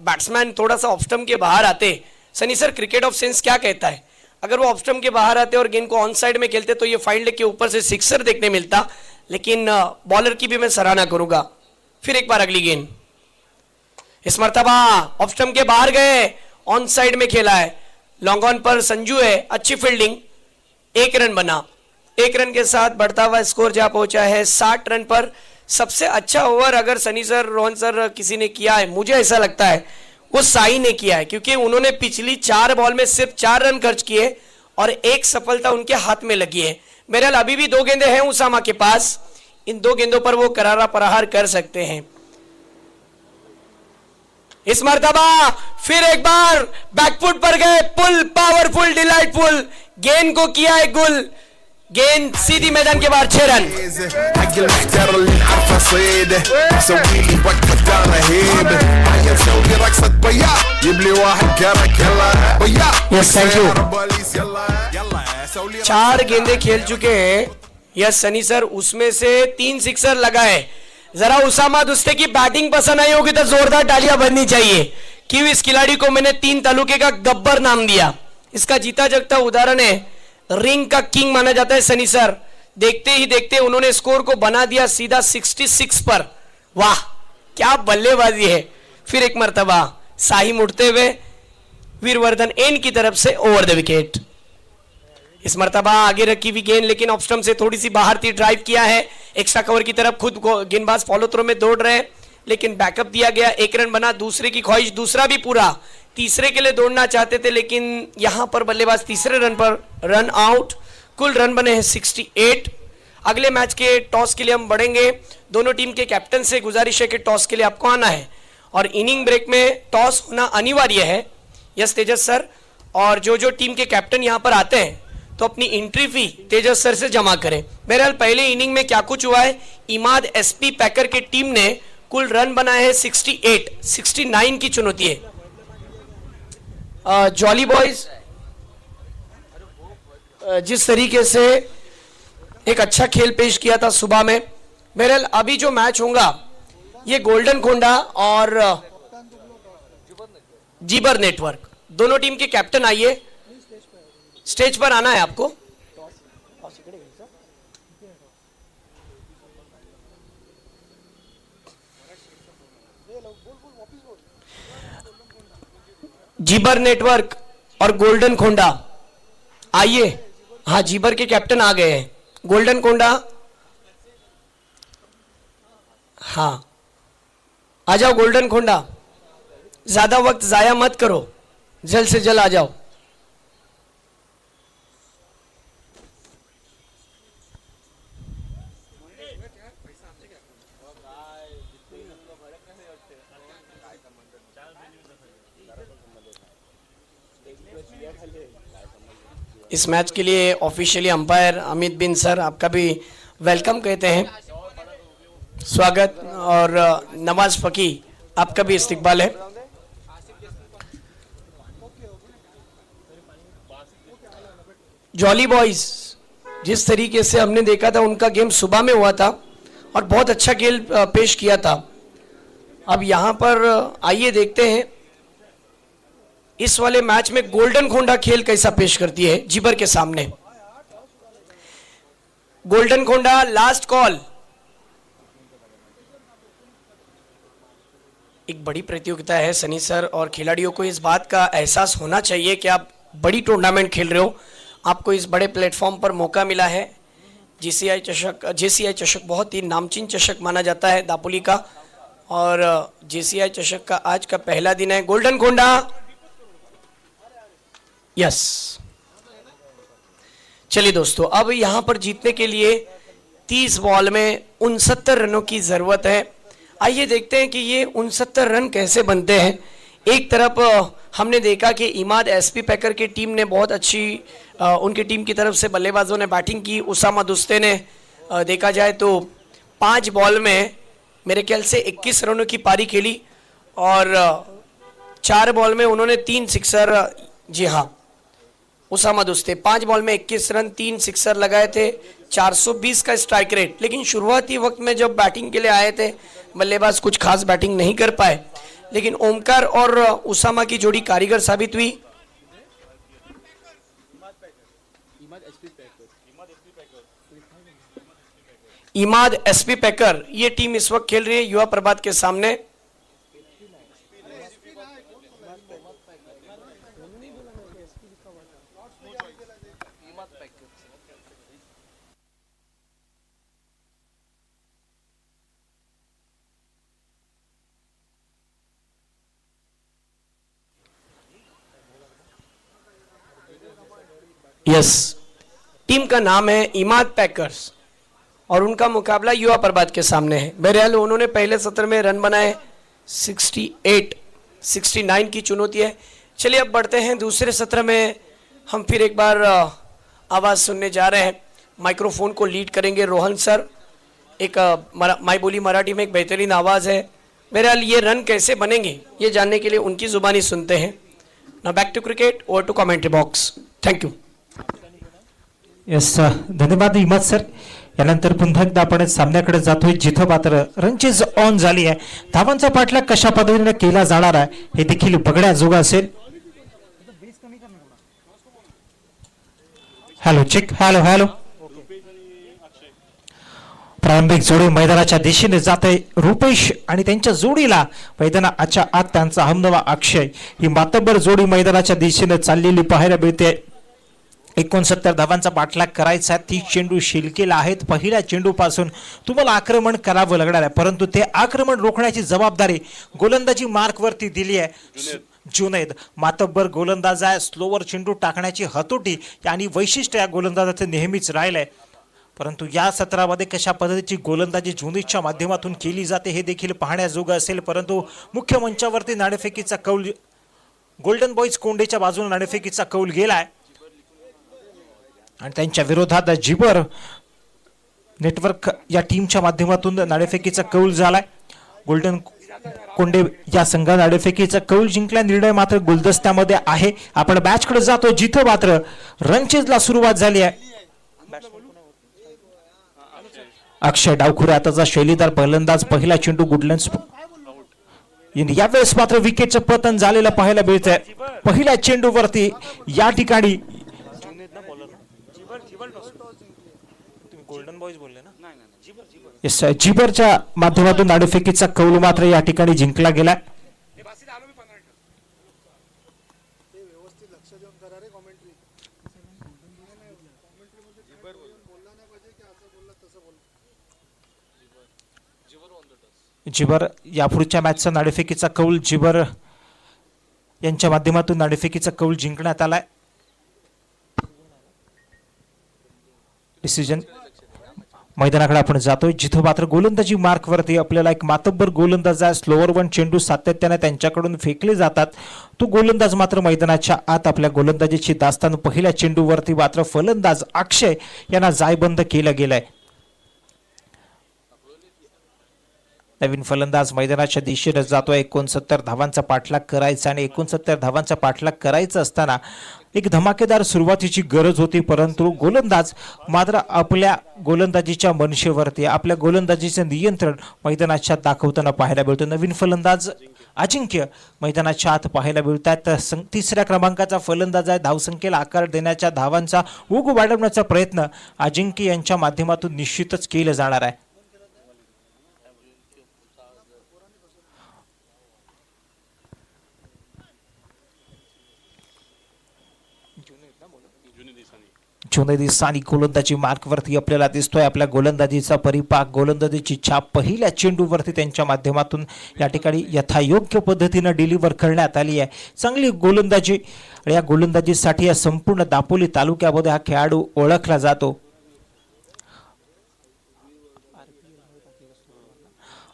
बैट्समैन थोड़ा सा ऑफ स्टंप के बाहर आते, सनी सर क्रिकेट ऑफ सेंस क्या कहता है, अगर वो ऑफ स्टंप के बाहर आते और गेंद को ऑन साइड में खेलते तो ये फाइल्ड के ऊपर से सिक्सर देखने मिलता। लेकिन बॉलर की भी मैं सराहना करूंगा। फिर एक बार अगली गेंद, इस मर्तबा ऑफ स्टंप के बाहर गए, ऑन साइड में खेला है, लॉन्ग ऑन पर संजू है, अच्छी फील्डिंग, 1 रन बना। 1 रन के साथ बढ़ता हुआ स्कोर जा पहुंचा है 60 रन पर। सबसे अच्छा ओवर अगर सनी सर, रोहन सर किसी ने किया है, मुझे ऐसा लगता है वो साई ने किया है, क्योंकि उन्होंने पिछली 4 बॉल में सिर्फ 4 रन खर्च किए और 1 सफलता उनके हाथ में लगी है। बहरहाल अभी भी 2 गेंदें हैं उसामा के पास, इन 2 गेंदों पर वो करारा प्रहार कर सकते हैं। इस मर्तबा फिर एक बार बैकफुट पर गए, पुल पावरफुल डिलाइटफुल, गेंद को किया है गुल, गेंद सीधी मैदान के बाहर, 6 रन। حق المحتار اللي نعرفه صيده سوي لي وقفه دار هيبه عيل سوي رقصه بيا جيب لي واحد كرك يلا بيا Yes, thank you. بوليس يلا يلا سوي لي 4 गेंदें खेल चुके हैं यस सनी सर, उसमें से 3 सिक्सर लगाए। जरा उसामा दुस्ते की बैटिंग पसंद आई होगी तो जोरदार तालियां बजनी चाहिए। क्यों इस खिलाड़ी को मैंने 3 तालुके का गब्बर नाम दिया। इसका जीता जगता उदाहरण है, रिंग का किंग माना जाता है सनी सर। देखते ही देखते उन्होंने स्कोर को बना दिया सीधा 66 पर। वाह क्या बल्लेबाजी है। फिर एक मर्तबा शाही मुड़ते हुए वीरवर्धन एन की तरफ से ओवर द विकेट। इस मर्तबा आगे रखी हुई गेंद लेकिन ऑफ स्टंप से थोड़ी सी बाहर थी, ड्राइव किया है एक्स्ट्रा कवर की तरफ, खुद गेंदबाज फॉलो थ्रो में दौड़ रहे हैं लेकिन बैकअप दिया गया, 1 रन बना। दूसरे की ख्वाहिश, दूसरा भी पूरा, तीसरे के लिए दौड़ना चाहते थे लेकिन यहां पर बल्लेबाज तीसरे रन पर रन आउट। कुल रन बने हैं 68। अगले मैच के टॉस के लिए हम बढ़ेंगे। दोनों टीम के कैप्टन से गुजारिश है कि टॉस के लिए आपको आना है और इनिंग ब्रेक में टॉस होना अनिवार्य है। यस तेजस सर, और जो टीम के कैप्टन यहां पर आते हैं तो अपनी एंट्री फी तेजस सर से जमा करें। बहरहाल पहले इनिंग में क्या कुछ हुआ है, इमाद एसपी पैकर की टीम ने कुल रन बनाए हैं 68, 69 की चुनौती है। जॉली बॉयज जिस तरीके से एक अच्छा खेल पेश किया था सुबह में, बहरहाल अभी जो मैच होगा ये गोल्डन कोंडा और जीबर नेटवर्क, दोनों टीम के कैप्टन आइए, स्टेज पर आना है आपको। जीबर नेटवर्क और गोल्डन कोंडा आइए। हाँ जीबर के कैप्टन आ गए हैं, गोल्डन कोंडा हाँ आ जाओ। गोल्डन कोंडा ज्यादा वक्त जाया मत करो, जल्द से जल्द आ जाओ। इस मैच के लिए ऑफिशियली अंपायर अमित बिन सर आपका भी वेलकम कहते हैं, स्वागत, और नवाज फकी आपका भी इस्तकबाल है। जॉली बॉयज जिस तरीके से हमने देखा था उनका गेम सुबह में हुआ था और बहुत अच्छा खेल पेश किया था। अब यहां पर आइए देखते हैं इस वाले मैच में गोल्डन कोंडा खेल कैसा पेश करती है जीबर के सामने। गोल्डन कोंडा लास्ट कॉल। एक बड़ी प्रतियोगिता है सनी सर, और खिलाड़ियों को इस बात का एहसास होना चाहिए कि आप बड़ी टूर्नामेंट खेल रहे हो, आपको इस बड़े प्लेटफॉर्म पर मौका मिला है। जेसीआई चषक बहुत ही नामचीन चषक माना जाता है दापोली का, और जेसीआई चषक का आज का पहला दिन है। गोल्डन कोंडा यस। चलिए दोस्तों, अब यहां पर जीतने के लिए 30 बॉल में 69 रनों की जरूरत है। आइए देखते हैं कि ये 69 रन कैसे बनते हैं। एक तरफ हमने देखा कि इमाद एसपी पैकर की टीम ने बहुत अच्छी उनकी टीम की तरफ से बल्लेबाजों ने बैटिंग की। उसामा दुस्ते ने देखा जाए तो 5 बॉल में मेरे ख्याल से 21 रनों की पारी खेली और 4 बॉल में उन्होंने 3 सिक्सर, जी हाँ उसामा दुस्ते 5 बॉल में 21 रन 3 सिक्सर लगाए थे, 420 का स्ट्राइक रेट। लेकिन शुरुआती वक्त में जब बैटिंग के लिए आए थे बल्लेबाज कुछ खास बैटिंग नहीं कर पाए, लेकिन ओमकार और उसामा की जोड़ी कारीगर साबित हुई। इमाद एसपी पैकर ये टीम इस वक्त खेल रही है युवा प्रभात के सामने। यस, टीम का नाम है इमाद पैकर्स और उनका मुकाबला युवा प्रभात के सामने है। बहरहाल उन्होंने पहले सत्र में रन बनाए 68, 69 की चुनौती है। चलिए अब बढ़ते हैं दूसरे सत्र में। हम फिर एक बार आवाज़ सुनने जा रहे हैं। माइक्रोफोन को लीड करेंगे रोहन सर। एक माई बोली मराठी में एक बेहतरीन आवाज़ है। बहरहाल ये रन कैसे बनेंगे ये जानने के लिए उनकी जुबानी सुनते हैं। ना back to cricket, over to commentary box. Thank you. Yes, धन्यवाद इमाद सर. यानंतर पुन्हा एकदा आपण सामन्याकडे जातोय जिथं मात्र रनचेज ऑन झाली आहे. धावांचा पाठलाग कशा पद्धतीने केला जाणार आहे हे देखील बघण्याजोगं असेल. Hello check, hello hello. प्रारंभिक जोडी मैदानाच्या दिशेने जाते. रुपेश आणि त्यांच्या जोडीला मैदानाच्या आत त्यांचा हमनवा अक्षय ही मातब्बर जोडी मैदानाच्या दिशेने चाललेली पाहायला मिळते. 69 धावांचा पाठलाग करायचा. 30 चेंडू शिल्केला आहेत. पहिल्या चेंडूपासून तुम्हाला आक्रमण करावं लागणार आहे, परंतु ते आक्रमण रोखण्याची जबाबदारी गोलंदाजी मार्कवरती दिली आहे. जुनैद मातब्बर गोलंदाज आहे. स्लोवर चेंडू टाकण्याची हतोटी आणि वैशिष्ट्य या गोलंदाजाचं नेहमीच राहिलंय. परंतु या सत्रामध्ये कशा पद्धतीची गोलंदाजी जुनैदच्या माध्यमातून केली जाते हे देखील पाहण्याजोगं असेल. परंतु मुख्य मंचावरती नाणेफेकीचा कौल गोल्डन बॉईज कोंडेच्या बाजूने नाणेफेकीचा कौल गेलाय आणि त्यांच्या विरोधात जिबर नेटवर्क या टीमच्या माध्यमातून नाणेफेकीचा कौल झालाय. गोल्डन कोंडे या संघाने नाणेफेकीचा कौल जिंकला. निर्णय मात्र गुलदस्त्यामध्ये आहे. आपण मॅचकडे जातो जिथं मात्र रनचेजला सुरुवात झाली आहे. अक्षय डावखुरे आताचा शैलीदार फलंदाज. पहिला चेंडू गुडलन्स. यावेळेस मात्र विकेटचं पतन झालेलं पाहायला मिळतंय. पहिल्या चेंडूवरती या ठिकाणी गोल्डन बॉईज बोलले ना, येस, जिबरच्या माध्यमातून नाणेफेकीचा कौल मात्र या ठिकाणी जिंकला गेला. जिबर यापुढच्या मॅचचा नाणेफेकीचा कौल जिबर यांच्या माध्यमातून नाणेफेकीचा कौल जिंकण्यात आलाय. डिसिजन मैदानाकडे आपण जातोय जिथं मात्र गोलंदाजी मार्कवरती आपल्याला एक मातब्बर गोलंदाज आहे. स्लोअर वन चेंडू सातत्याने त्यांच्याकडून फेकले जातात. तो गोलंदाज मात्र मैदानाच्या आत आपल्या गोलंदाजीची दास्तान पहिल्या चेंडूवरती मात्र फलंदाज अक्षय यांना जायबंद केलं गेलंय. नवीन फलंदाज मैदानाच्या दिशेने जातोय. 69 धावांचा पाठलाग करायचा आणि 69 धावांचा पाठलाग करायचा असताना एक धमाकेदार सुरुवातीची गरज होती, परंतु गोलंदाज मात्र आपल्या गोलंदाजीच्या मनशेवरती आपल्या गोलंदाजीचे नियंत्रण मैदानाच्या दाखवताना पाहायला मिळतो. नवीन फलंदाज अजिंक्य मैदानाच्या आत पाहायला मिळतात. तिसऱ्या क्रमांकाचा फलंदाज आहे. धावसंख्येला आकार देण्याच्या धावांचा उग वाढवण्याचा प्रयत्न अजिंक्य यांच्या माध्यमातून निश्चितच केला जाणार आहे. जुनैद सानी गोलंदाजी मार्कवरती आपल्याला दिसतोय. आपल्या गोलंदाजीचा परिपाक, गोलंदाजीची छाप पहिल्या चेंडूवरती त्यांच्या माध्यमातून या ठिकाणी यथायोग्य पद्धतीने डिलिव्हर करण्यात आली आहे. चांगली गोलंदाजी. या गोलंदाजीसाठी या संपूर्ण दापोली तालुक्यामध्ये हा खेळाडू ओळखला जातो.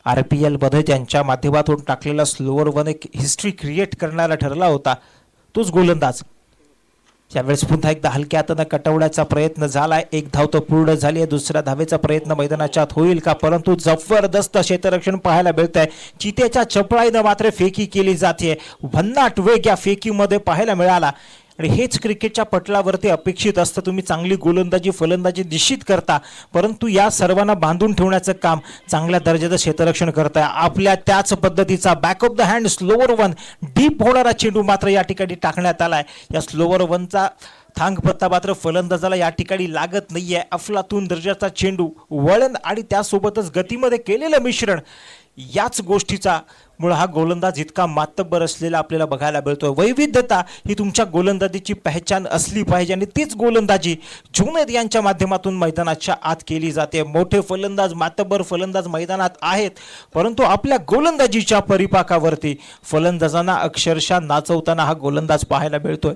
RPL मध्ये त्यांच्या माध्यमातून टाकलेला स्लोअर वन एक हिस्ट्री क्रिएट करणारा ठरला होता, तोच गोलंदाज. यावेळेस पुन्हा एकदा हलक्या हाताने कटवण्याचा प्रयत्न झालाय. एक धाव तर पूर्ण झाली आहे. दुसऱ्या धावेचा प्रयत्न मैदानाच्या आत होईल का, परंतु जबरदस्त क्षेत्ररक्षण पाहायला मिळत आहे. चितेच्या चपळाईनं मात्र फेकी केली जाते. भन्नाट वेग या फेकीमध्ये पाहायला मिळाला आणि हेच क्रिकेटच्या पटलावरती अपेक्षित असतं. तुम्ही चांगली गोलंदाजी फलंदाजी निश्चित करता, परंतु या सर्वांना बांधून ठेवण्याचं काम चांगल्या दर्जाचं क्षेत्ररक्षण करताय. आपल्या त्याच पद्धतीचा back of the hand slower one deep होणारा चेंडू मात्र या ठिकाणी टाकण्यात आलाय. या स्लोअर वनचा थांगपत्ता मात्र फलंदाजाला या ठिकाणी लागत नाहीये. अफलातून दर्जाचा चेंडू, वळण आणि त्यासोबतच गतीमध्ये केलेलं मिश्रण, याच गोष्टीचा मुळे हा गोलंदाज इतका मातब्बर असलेला आपल्याला बघायला मिळतोय. वैविध्यता ही तुमच्या गोलंदाजीची पहचान असली पाहिजे आणि तीच गोलंदाजी जुनैद यांच्या माध्यमातून मैदानाच्या आत केली जाते. मोठे फलंदाज, मातब्बर फलंदाज मैदानात आहेत, परंतु आपल्या गोलंदाजीच्या परिपाकावरती फलंदाजांना अक्षरशः नाचवताना हा गोलंदाज पाहायला मिळतोय.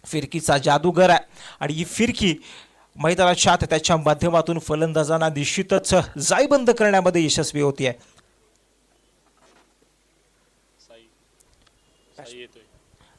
फिरकीचा जादूगर आहे आणि ही फिरकी मैदानाच्या आत त्याच्या माध्यमातून फलंदाजांना निश्चितच जाईबंद करण्यामध्ये यशस्वी होती आहे. साई येतोय.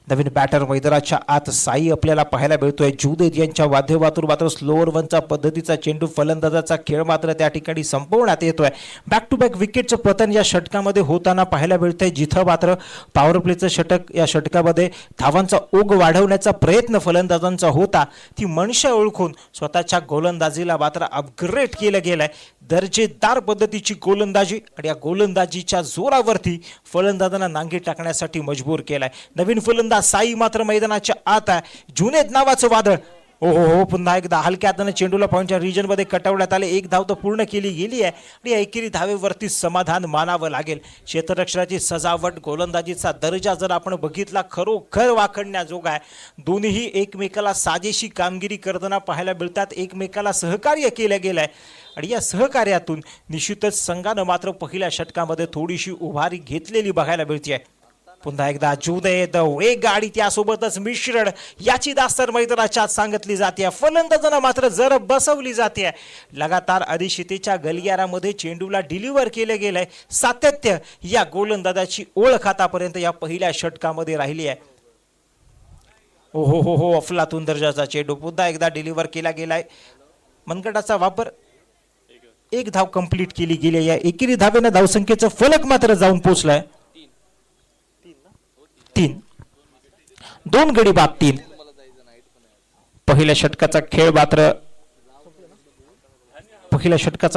नवीन बॅटर मैदानाच्या आत साई आपल्याला पाहायला मिळतोय. जुदैद यांच्या माध्यमातून मात्र स्लोअर वनचा पद्धतीचा चेंडू फलंदाजाचा खेळ मात्र त्या ठिकाणी संपवण्यात येतोय. बॅक टू बॅक विकेटचं पतन या षटकामध्ये होताना पाहायला मिळतंय, जिथं मात्र पॉवर प्लेचं षटक, या षटकामध्ये धावांचा ओघ वाढवण्याचा प्रयत्न फलंदाजांचा होता. ती मनशा ओळखून स्वतःच्या गोलंदाजीला मात्र अपग्रेड केलं गेलंय. दर्जेदार पद्धतीची गोलंदाजी आणि या गोलंदाजीच्या जोरावरती फलंदाजांना नांगी टाकण्यासाठी मजबूर केलाय. नवीन फलंदाज साई मात्र मैदानाच्या आत आहे. जुनैद नावाचं वादळ, हो पुन्हा एकदा हलक्या हाताने चेंडूला पॉईंटच्या रिजनमध्ये कटवण्यात आले. एक धाव तर पूर्ण केली गेली आहे आणि या एकेरी धावेवरती समाधान मानावं लागेल. क्षेत्ररक्षणाची सजावट, गोलंदाजीचा दर्जा जर आपण बघितला, खरोखर वाखडण्याजोगा आहे. दोन्हीही एकमेकाला साजेशी कामगिरी करताना पाहायला मिळतात. एकमेकाला सहकार्य केलं गेलं आहे आणि या सहकार्यातून निश्चितच संघानं मात्र पहिल्या षटकामध्ये थोडीशी उभारी घेतलेली बघायला मिळते. पुन्हा एकदा जुदैद, वेग आणि त्यासोबतच मिश्रण, याची दास्तार मैदानाच्या आत सांगितली जाते. फलंदाजांना मात्र जर बसवली जाते. लगातार अधिशितेच्या गलियारामध्ये चेंडूला डिलिव्हर केलं गेलंय. सातत्य या गोलंदाजाची ओळख आतापर्यंत या पहिल्या षटकामध्ये राहिली आहे. हो अफलातून दर्जाचा चेंडू पुन्हा एकदा डिलिव्हर केला गेलाय. मनगटाचा वापर, एक धाव कंप्लीट केली गेली. या एकेरी धावेनं धावसंख्येचं फलक मात्र जाऊन पोहोचलाय 3. 2 गडी बाद 3. पहिल्या षटकाचा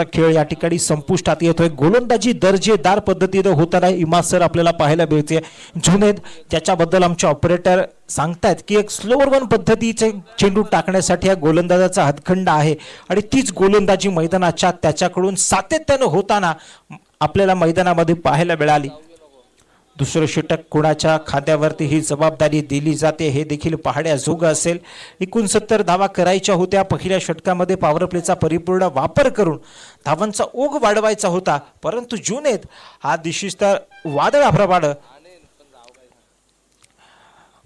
खेळ या ठिकाणी संपुष्टात येतोय. गोलंदाजी दर्जेदार पद्धतीने होताना इमासर आपल्याला पाहायला मिळते. जुनैद, त्याच्याबद्दल आमचे ऑपरेटर सांगतायत की एक स्लोअर वन पद्धतीचे चेंडू टाकण्यासाठी या गोलंदाजाचा हातखंड आहे आणि तीच गोलंदाजी मैदानाच्या त्याच्याकडून सातत्यानं होताना आपल्याला मैदानामध्ये पाहायला मिळाली. दुसरं षटक कोणाच्या खात्यावरती ही जबाबदारी दिली जाते हे देखील पाहण्याजोगं असेल. 69 धावा करायच्या होत्या. पहिल्या षटकामध्ये पॉवर प्लेचा परिपूर्ण वापर करून धावांचा ओघ वाढवायचा होता, परंतु जुनैद हा दिशिस्त वादळाप्रमाणे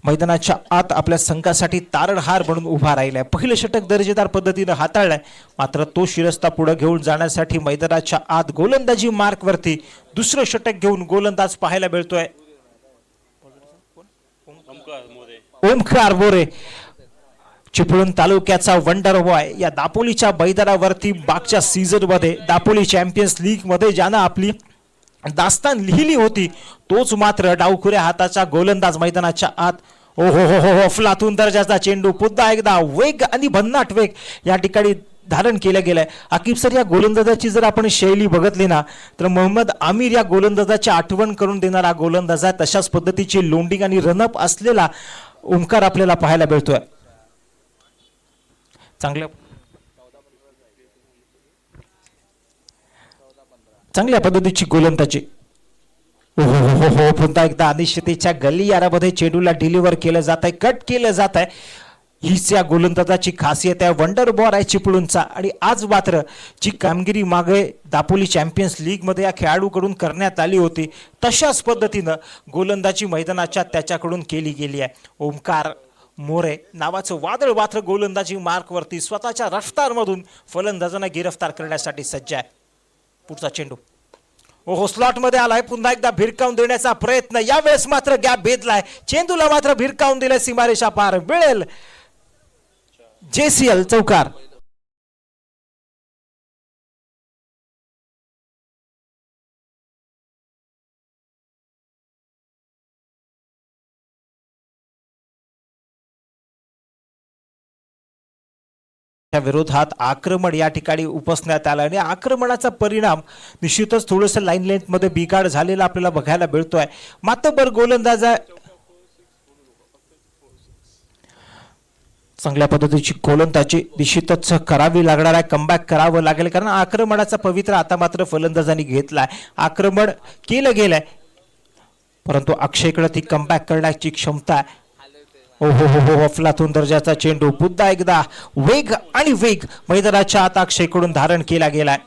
मैदानाच्या आत आपल्या संघासाठी तारणहार म्हणून उभा राहिलाय. पहिलं षटक दर्जेदार पद्धतीनं हाताळलंय, मात्र तो शिरस्ता पुढे घेऊन जाण्यासाठी मैदानाच्या आत गोलंदाजी मार्कवरती दुसरं षटक घेऊन गोलंदाज पाहायला मिळतोय. ओमकार मोरे, चिपळूण तालुक्याचा वंडर बॉय, या दापोलीच्या मैदानावरती मागच्या सीझन मध्ये दापोली चॅम्पियन्स लीग मध्ये ज्यानं आपली दास्तान लिहिली होती, तोच मात्र डावखुऱ्या हाताचा गोलंदाज मैदानाच्या आत. अफलातून दर्जाचा चेंडू, पुन्हा एकदा वेग आणि भन्नाट वेग या ठिकाणी धारण केलं गेलंय. आकिब सर, या गोलंदाजाची जर आपण शैली बघितली ना, तर मोहम्मद आमिर या गोलंदाजाची आठवण करून देणारा गोलंदाज आहे. तशाच पद्धतीची लोंडिंग आणि रनअप असलेला ओंकार आपल्याला पाहायला मिळतोय. चांगल्या पद्धतीची गोलंदाजी. पुन्हा एकदा अनिश्चिततेच्या गलियारामध्ये चेंडूला डिलिव्हर केलं जात आहे, कट केलं जात आहे. हीच या गोलंदाजाची खासियत आहे. वंडर बॉल आहे चिपळूणचा आणि आज मात्र जी कामगिरी मागे दापोली चॅम्पियन्स लीग मध्ये या खेळाडूकडून करण्यात आली होती, तशाच पद्धतीनं गोलंदाजी मैदानाच्या त्याच्याकडून केली गेली आहे. ओमकार मोरे नावाचं वादळ मात्र गोलंदाजी मार्कवरती स्वतःच्या रफ्तारमधून फलंदाजांना गिरफ्तार करण्यासाठी सज्ज आहे. पुढचा चेंडू ओहो स्लॉट मध्ये आलाय, पुन्हा एकदा भिरकावून देण्याचा प्रयत्न, यावेळेस मात्र गॅप भेदलाय, चेंडूला मात्र भिरकावून दिलाय सीमारेषा पार, मिळेल JCL चौकार. विरोधात आक्रमण या ठिकाणी उपसण्यात आलं आणि आक्रमणाचा परिणाम निश्चितच थोडंसं लाईन लेंथ मध्ये बिघाड झालेला आपल्याला बघायला मिळतोय. मातब्बर गोलंदाज चांगल्या पद्धतीची गोलंदाजी निश्चितच करावी लागणार आहे, कमबॅक करावं लागेल, कारण आक्रमणाचा पवित्र आता मात्र फलंदाजांनी घेतलाय, आक्रमण केलं गेलंय, परंतु अक्षयकडे ती कमबॅक करण्याची क्षमता आहे. हो हो हो हो अफलातून दर्जाचा चेंडू, पुन्हा एकदा वेग आणि वेग मैदानाच्या आत अक्षयकडून धारण केला गेलाय.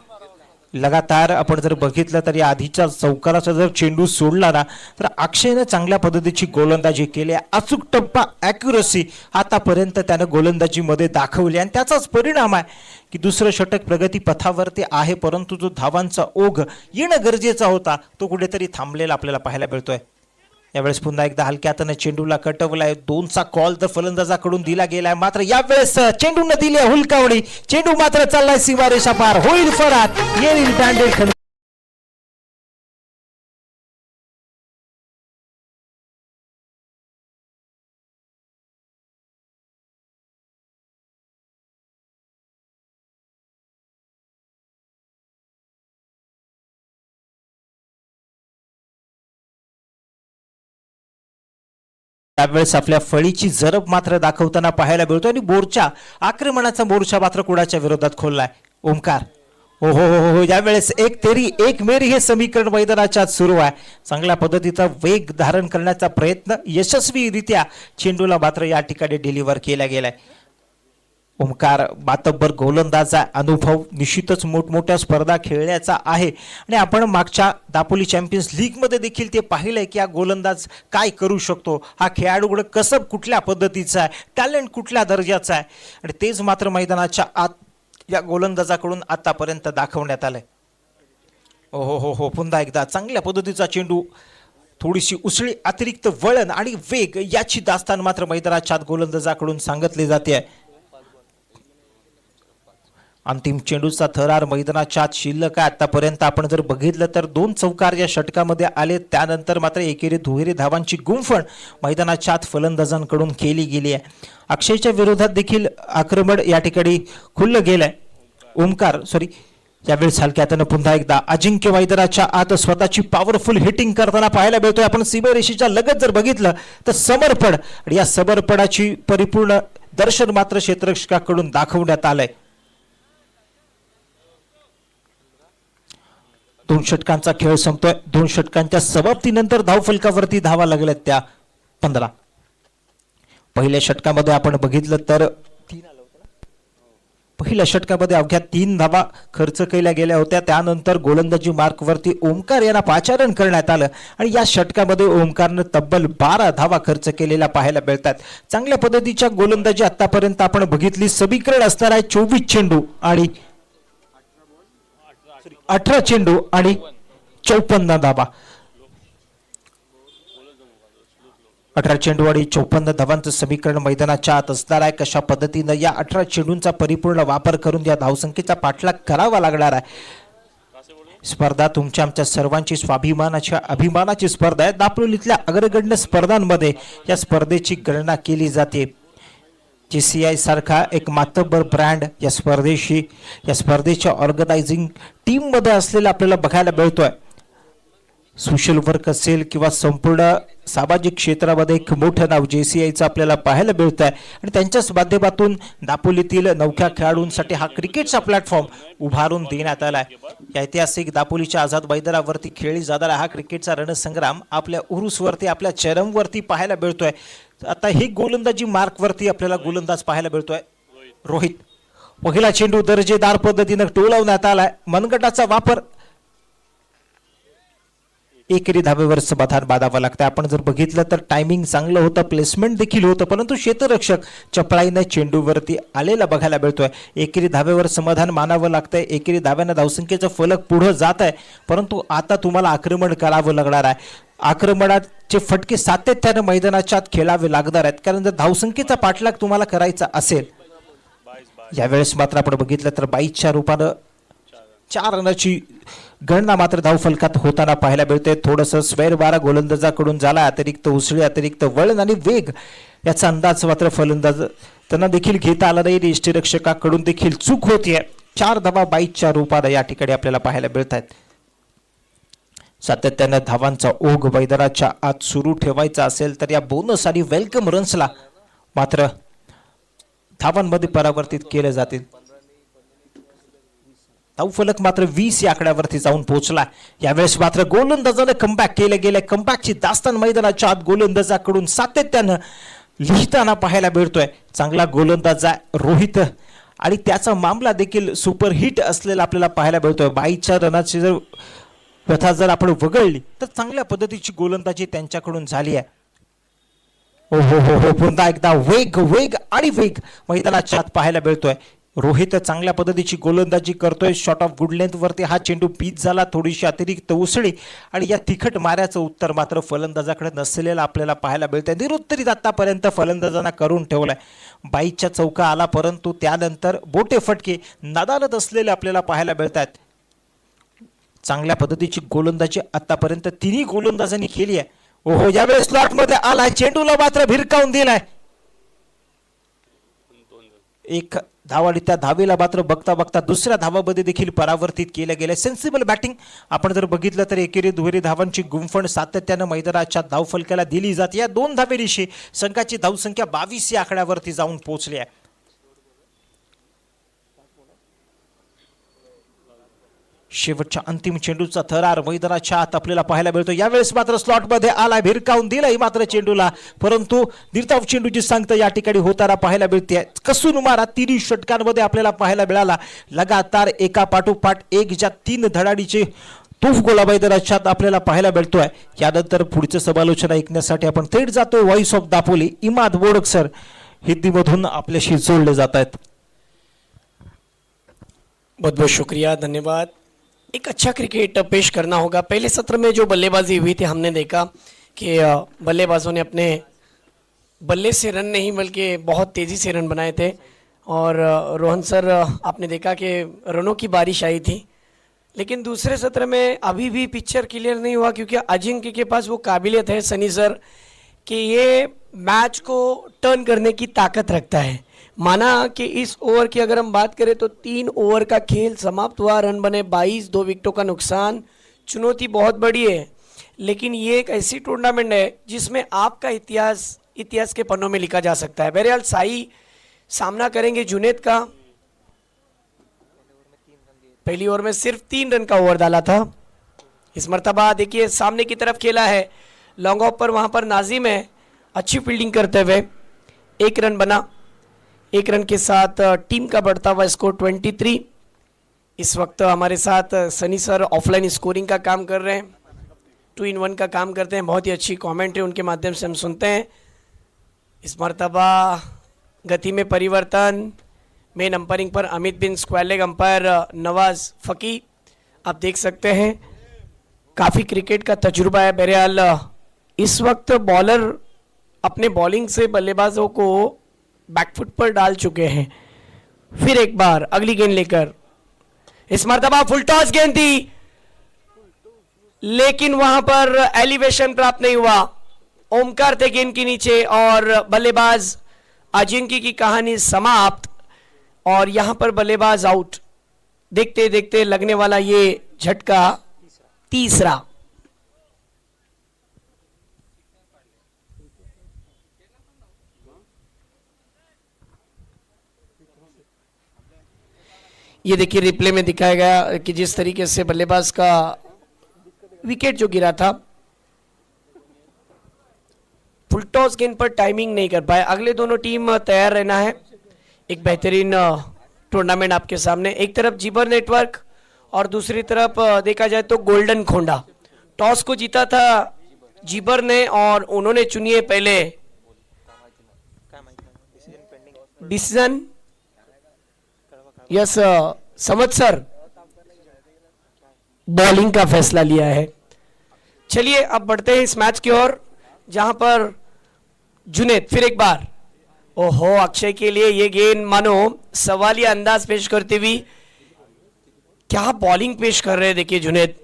लगातार आपण जर बघितलं तर या आधीच्या चौकाराचा जर चेंडू सोडला ना तर अक्षयने चांगल्या पद्धतीची गोलंदाजी केली, अचूक टप्पा ॲक्युरसी आतापर्यंत त्यानं गोलंदाजीमध्ये दाखवली आणि त्याचाच परिणाम आहे की दुसरं षटक प्रगती पथावरती आहे, परंतु जो धावांचा ओघ येणं गरजेचा होता तो कुठेतरी थांबलेला आपल्याला पाहायला मिळतोय. यावेळेस पुन्हा एकदा हलक्या हाताने चेंडूला कटवलाय, 2चा कॉल तर फलंदाजाकडून दिला गेलाय, मात्र यावेळेस चेंडूने दिली हुलकावणी, चेंडू मात्र चाललाय सीमारेषा पार, होईल फरार, येईल बँडेड. त्यावेळेस आपल्या फळीची जरब मात्र दाखवताना पाहायला मिळतो आणि मोर्चा आक्रमणाचा मोर्चा मात्र कुणाच्या विरोधात खोललाय, ओमकार. हो हो हो हो यावेळेस एक तेरी एक मेरी हे समीकरण मैदानाच्या आत सुरू आहे, चांगल्या पद्धतीचा वेग धारण करण्याचा प्रयत्न यशस्वीरित्या चेंडूला मात्र या ठिकाणी डिलिव्हर केला गेलाय. ओमकार मातब्बर गोलंदाजा, अनुभव निश्चितच मोठमोठ्या स्पर्धा खेळण्याचा आहे आणि आपण मागच्या दापोली चॅम्पियन्स लीग मध्ये देखील ते पाहिलंय की हा गोलंदाज काय करू शकतो, हा खेळाडूकडे कसब कुठल्या पद्धतीचा आहे, टॅलेंट कुठल्या दर्जाचा आहे आणि तेच मात्र मैदानाच्या आत या गोलंदाजाकडून आतापर्यंत दाखवण्यात आलंय. हो हो हो हो पुन्हा एकदा चांगल्या पद्धतीचा चेंडू, थोडीशी उसळी, अतिरिक्त वळण आणि वेग याची दास्तान मात्र मैदानाच्या आत गोलंदाजाकडून सांगितली जाते. अंतिम चेंडूचा थरार मैदानाच्या आत शिल्लक आहे. आतापर्यंत आपण जर बघितलं तर 2 चौकार या षटकामध्ये आले, त्यानंतर मात्र एकेरी दुहेरी धावांची गुंफण मैदानाच्या आत फलंदाजांकडून केली गेली आहे. अक्षयच्या विरोधात देखील आक्रमण या ठिकाणी खुल्लं गेलंय. ओमकार यावेळेस हलक्या हातानं पुन्हा एकदा अजिंक्य मैदानाच्या आत स्वतःची पॉवरफुल हिटिंग करताना पाहायला मिळतोय. आपण सीमारेषेच्या लगत जर बघितलं तर समर्पण आणि या समर्पणाची परिपूर्ण दर्शन मात्र क्षेत्ररक्षकाकडून दाखवण्यात आलंय. 2 षटकांचा खेळ संपतोय. 2 षटकांच्या समाप्तीनंतर धावफलकावरती धावा लागल्यात त्या 15. पहिल्या षटकामध्ये आपण बघितलं तर पहिल्या षटकामध्ये अवघ्या 3 धावा खर्च केल्या गेल्या होत्या. त्यानंतर गोलंदाजी मार्कवरती ओमकार यांना पाचारण करण्यात आलं आणि या षटकामध्ये ओमकारनं तब्बल 12 धावा खर्च केलेल्या पाहायला मिळतात. चांगल्या पद्धतीच्या गोलंदाजी आतापर्यंत आपण बघितली. समीकरण असणार आहे 24 चेंडू आणि 18 चेंडू आणि 54 धावा. 18 चेंडू आणि 54 धावांचं समीकरण मैदानाच्या आत असणार आहे. कशा पद्धतीनं या 18 चेंडूंचा परिपूर्ण वापर करून या धावसंख्येचा पाठलाग करावा लागणार आहे. स्पर्धा तुमच्या आमच्या सर्वांची स्वाभिमानाच्या अभिमानाची स्पर्धा आहे. दापोलीतल्या अग्रगण्य स्पर्धांमध्ये या स्पर्धेची गणना केली जाते. JCI सारखा एक मातब्बर ब्रँड या स्पर्धेच्या ऑर्गनायझिंग टीम मध्ये असलेला आपल्याला बघायला मिळतोय. सोशल वर्क असेल किंवा संपूर्ण सामाजिक क्षेत्रामध्ये एक मोठं नाव JCIचं आपल्याला पाहायला मिळत आहे आणि त्यांच्याच माध्यमातून दापोलीतील नवख्या खेळाडूंसाठी हा क्रिकेटचा प्लॅटफॉर्म उभारून देण्यात आला आहे. या ऐतिहासिक दापोलीच्या आझाद मैदानावरती खेळली जाणारा हा क्रिकेटचा रणसंग्राम आपल्या उरुसवरती, आपल्या चरमवरती पाहायला मिळतोय. आता ही गोलंदाजी मार्कवरती आपल्याला गोलंदाज पाहायला मिळतोय रोहित. पहिला चेंडू दर्जेदार पद्धतीनं टोलवण्यात आलाय. मनगटाचा वापर एकेरी धावेवर समाधान बांधावं लागतं. आपण जर बघितलं तर टायमिंग चांगलं होतं, प्लेसमेंट देखील होतं, परंतु क्षेत्ररक्षक चपळाईने चेंडूवरती आलेला बघायला मिळतोय. एकेरी धावेवर समाधान मानावं लागतंय. एकेरी धाव्यानं धावसंख्येचं फलक पुढं जात आहे, परंतु आता तुम्हाला आक्रमण करावं लागणार आहे. आक्रमणाचे फटके सातत्यानं मैदानाच्या आत खेळावे लागणार आहेत, कारण जर धावसंख्येचा पाठलाग तुम्हाला करायचा असेल. यावेळेस मात्र आपण बघितलं तर 22च्या रूपानं 4 रनाची गणना मात्र धावफलकात होताना पाहायला मिळते. थोडंसं स्वैर वारा गोलंदाजाकडून झाला, अतिरिक्त उसळी, अतिरिक्त वळण आणि वेग याचा अंदाज मात्र फलंदाज त्यांना देखील घेता आला नाही. यष्टीरक्षकाकडून देखील चूक होतीये. 4 धावा 22च्या रूपानं या ठिकाणी आपल्याला पाहायला मिळत आहेत. सातत्यानं धावांचा ओघ मैदानाच्या आत सुरू ठेवायचा असेल तर या बोनस आणि वेलकम रन्सला मात्र धावांमध्ये परावर्तित केले जातील. धावफलक मात्र 20 या आकड्यावरती जाऊन पोहोचला. यावेळेस मात्र गोलंदाजाने कमबॅक केले गेले. कमबॅकची दास्तान मैदानाच्या आत गोलंदाजाकडून सातत्यानं लिहिताना पाहायला मिळतोय. चांगला गोलंदाज आहे रोहित आणि त्याचा मामला देखील सुपरहिट असलेला आपल्याला पाहायला मिळतोय. 22च्या रनाची जर व्यथा जर आपण वगळली तर चांगल्या पद्धतीची गोलंदाजी त्यांच्याकडून झाली आहे. हो हो हो हो पुन्हा एकदा वेग वेग आणि वेग मैदानाच्या आत पाहायला मिळतोय. रोहित चांगल्या पद्धतीची गोलंदाजी करतोय. शॉट ऑफ गुड लेंथ वरती हा चेंडू पीच झाला, थोडीशी अतिरिक्त उसळी आणि या तिखट माऱ्याचं उत्तर मात्र फलंदाजाकडे नसलेलं आपल्याला पाहायला मिळतंय. निरुत्तरित आतापर्यंत फलंदाजांना करून ठेवलाय. 22च्या चौका आला, परंतु त्यानंतर बोटे फटके नादालत असलेले आपल्याला पाहायला मिळत आहेत. चांगल्या पद्धतीची गोलंदाजी आतापर्यंत तिन्ही गोलंदाजांनी केली आहे. ओहो, यावेळेस स्लॉट मध्ये आलाय, चेंडूला मात्र भिरकावून दिलाय. एक धाव आणि त्या धावेला मात्र बघता बघता दुसऱ्या धावामध्ये देखील परावर्तित केले गेले. सेन्सिबल बॅटिंग आपण जर बघितलं तर एकेरी दुहेरी धावांची गुंफण सातत्यानं मैदानाच्या धावफलकाला दिली जाते. या 2 धावेनिशी संघाची धावसंख्या 22 या आकड्यावरती जाऊन पोहोचली आहे. शेवटच्या अंतिम चेंडूचा थरार मैदानाच्या आत आपल्याला पाहायला मिळतो. यावेळेस मात्र स्लॉटमध्ये आला, भिरकावून दिलाय मात्र चेंडूला, परंतु निर्धाव चेंडूची सांगता या ठिकाणी होताना पाहायला मिळते. कसून मारा 3 षटकांमध्ये आपल्याला पाहायला मिळाला. लगातार एका पाठोपाठ एक ज्या 3 धडाडीचे तोफ गोला मैदानाच्या आत आपल्याला पाहायला मिळतोय. यानंतर पुढचं समालोचन ऐकण्यासाठी आपण थेट जातो voice of Dapoli. Imad Bodak sir हिंदीमधून आपल्याशी जोडले जात आहेत. बहुत बहुत शुक्रिया, धन्यवाद. एक अच्छा क्रिकेट पेश करना होगा. पहले सत्र में जो बल्लेबाजी हुई थी हमने देखा कि बल्लेबाजों ने अपने बल्ले से रन नहीं बल्कि बहुत तेज़ी से रन बनाए थे. और रोहन सर, आपने देखा कि रनों की बारिश आई थी. लेकिन दूसरे सत्र में अभी भी पिक्चर क्लियर नहीं हुआ, क्योंकि अजिंक्य के पास वो काबिलियत है सनी सर कि ये मैच को टर्न करने की ताकत रखता है. माना कि इस ओवर की अगर हम बात करें तो 3 ओवर का खेल समाप्त हुआ, रन बने 22, 2 विकेटों का नुकसान. चुनौती बहुत बड़ी है, लेकिन ये एक ऐसी टूर्नामेंट है जिसमें आपका इतिहास के पन्नों में लिखा जा सकता है. बहरहाल साई सामना करेंगे जुनेद का. पहली ओवर में सिर्फ 3 रन का ओवर डाला था. इस मर्तबा देखिए सामने की तरफ खेला है, लॉन्ग ऑफ पर वहाँ पर नाजिम है, अच्छी फील्डिंग करते हुए 1 रन बना. 1 रन के साथ टीम का बढ़ता हुआ स्कोर 23. इस वक्त हमारे साथ सनी सर ऑफलाइन स्कोरिंग का काम कर रहे हैं, 2 in 1 का काम करते हैं. बहुत ही अच्छी कमेंट्री उनके माध्यम से हम सुनते हैं. इस मर्तबा गति में परिवर्तन. मेन अंपायरिंग पर अमित बिन, स्क्वायर लेग अंपायर नवाज फकी. आप देख सकते हैं काफ़ी क्रिकेट का तजुर्बा है. बहरहाल इस वक्त बॉलर अपने बॉलिंग से बल्लेबाजों को बैकफुट पर डाल चुके हैं. फिर एक बार अगली गेंद लेकर, इस मर्तबा फुल टॉस गेंद थी, लेकिन वहां पर एलिवेशन प्राप्त नहीं हुआ. ओमकार थे गेंद के नीचे और बल्लेबाज अजिंक्य की कहानी समाप्त. और यहां पर बल्लेबाज आउट. देखते देखते लगने वाला ये झटका तीसरा. ये देखिए रिप्ले में दिखाया गया कि जिस तरीके से बल्लेबाज का विकेट जो गिरा था, फुल टॉस गेंद पर टाइमिंग नहीं कर पाए. अगले दोनों टीम तैयार रहना है. एक बेहतरीन टूर्नामेंट आपके सामने. एक तरफ जीबर नेटवर्क और दूसरी तरफ देखा जाए तो गोल्डन खोंडा. टॉस को जीता था जीबर ने और उन्होंने चुनी है पहले डिसीजन। यस संवत्सर बॉलिंग का फैसला लिया है। चलिए अब बढ़ते हैं इस मैच की ओर, जहां पर जुनेद फिर एक बार, ओहो अक्षय के लिए ये गेंद मानो सवालिया अंदाज पेश करते हुए क्या बॉलिंग पेश कर रहे हैं। देखिए जुनेद,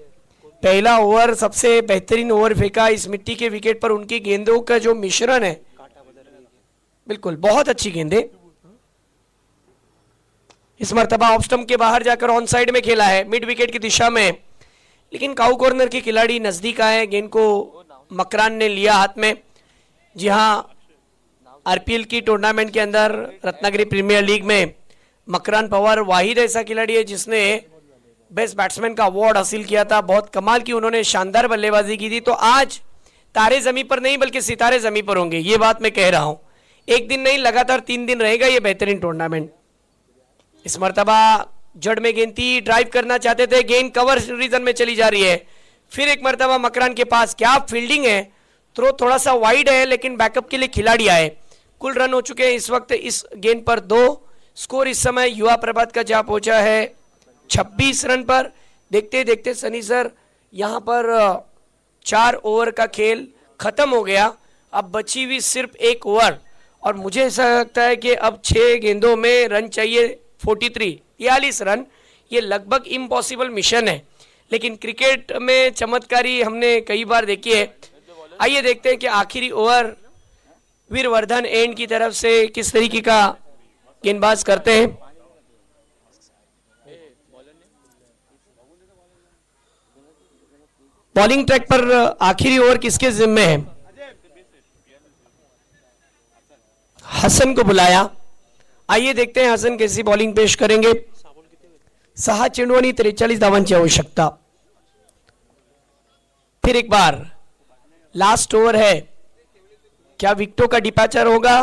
पहला ओवर सबसे बेहतरीन ओवर फेंका इस मिट्टी के विकेट पर। उनकी गेंदों का जो मिश्रण है बिल्कुल बहुत अच्छी गेंदे। इस मर्तबा ऑफ स्टंप के बाहर जाकर ऑन साइड में खेला है मिड विकेट की दिशा में, लेकिन काउ कॉर्नर के खिलाड़ी नजदीक आए, गेंद को मकरान ने लिया हाथ में। जी हाँ, आरपीएल की टूर्नामेंट के अंदर रत्नागिरी प्रीमियर लीग में मकरान पवार वाहिद ऐसा खिलाड़ी है जिसने बेस्ट बैट्समैन का अवार्ड हासिल किया था। बहुत कमाल की उन्होंने शानदार बल्लेबाजी की थी। तो आज तारे जमीन पर नहीं बल्कि सितारे जमीन पर होंगे, ये बात मैं कह रहा हूं। एक दिन नहीं, लगातार 3 दिन रहेगा ये बेहतरीन टूर्नामेंट। इस मर्तबा जड़ में गेंद थी, ड्राइव करना चाहते थे, गेंद कवर रीजन में चली जा रही है। फिर एक मर्तबा मकरान के पास, क्या फील्डिंग है। थ्रो थोड़ा सा वाइड है लेकिन बैकअप के लिए खिलाड़ी आए। कुल रन हो चुके हैं इस वक्त इस गेंद पर 2। स्कोर इस समय युवा प्रभात का जा पहुंचा है 26 रन पर। देखते देखते सनी सर यहां पर 4 ओवर का खेल खत्म हो गया। अब बची हुई सिर्फ 1 ओवर और मुझे ऐसा लगता है कि अब 6 गेंदों में रन चाहिए 43 रन। ये लगभग इम्पॉसिबल मिशन है, लेकिन क्रिकेट में चमत्कारी हमने कई बार देखी है। आइए देखते हैं कि आखिरी ओवर वीरवर्धन एंड की तरफ से किस तरीके का गेंदबाज करते हैं। बॉलिंग ट्रैक पर आखिरी ओवर किसके जिम्मे है? हसन को बुलाया। आइए देखते हैं हसन कैसी बॉलिंग पेश करेंगे। 6 चेंडू आणि 43 धावांची आवश्यकता। फिर एक बार लास्ट ओवर है, क्या विकेटों का डिपैचर होगा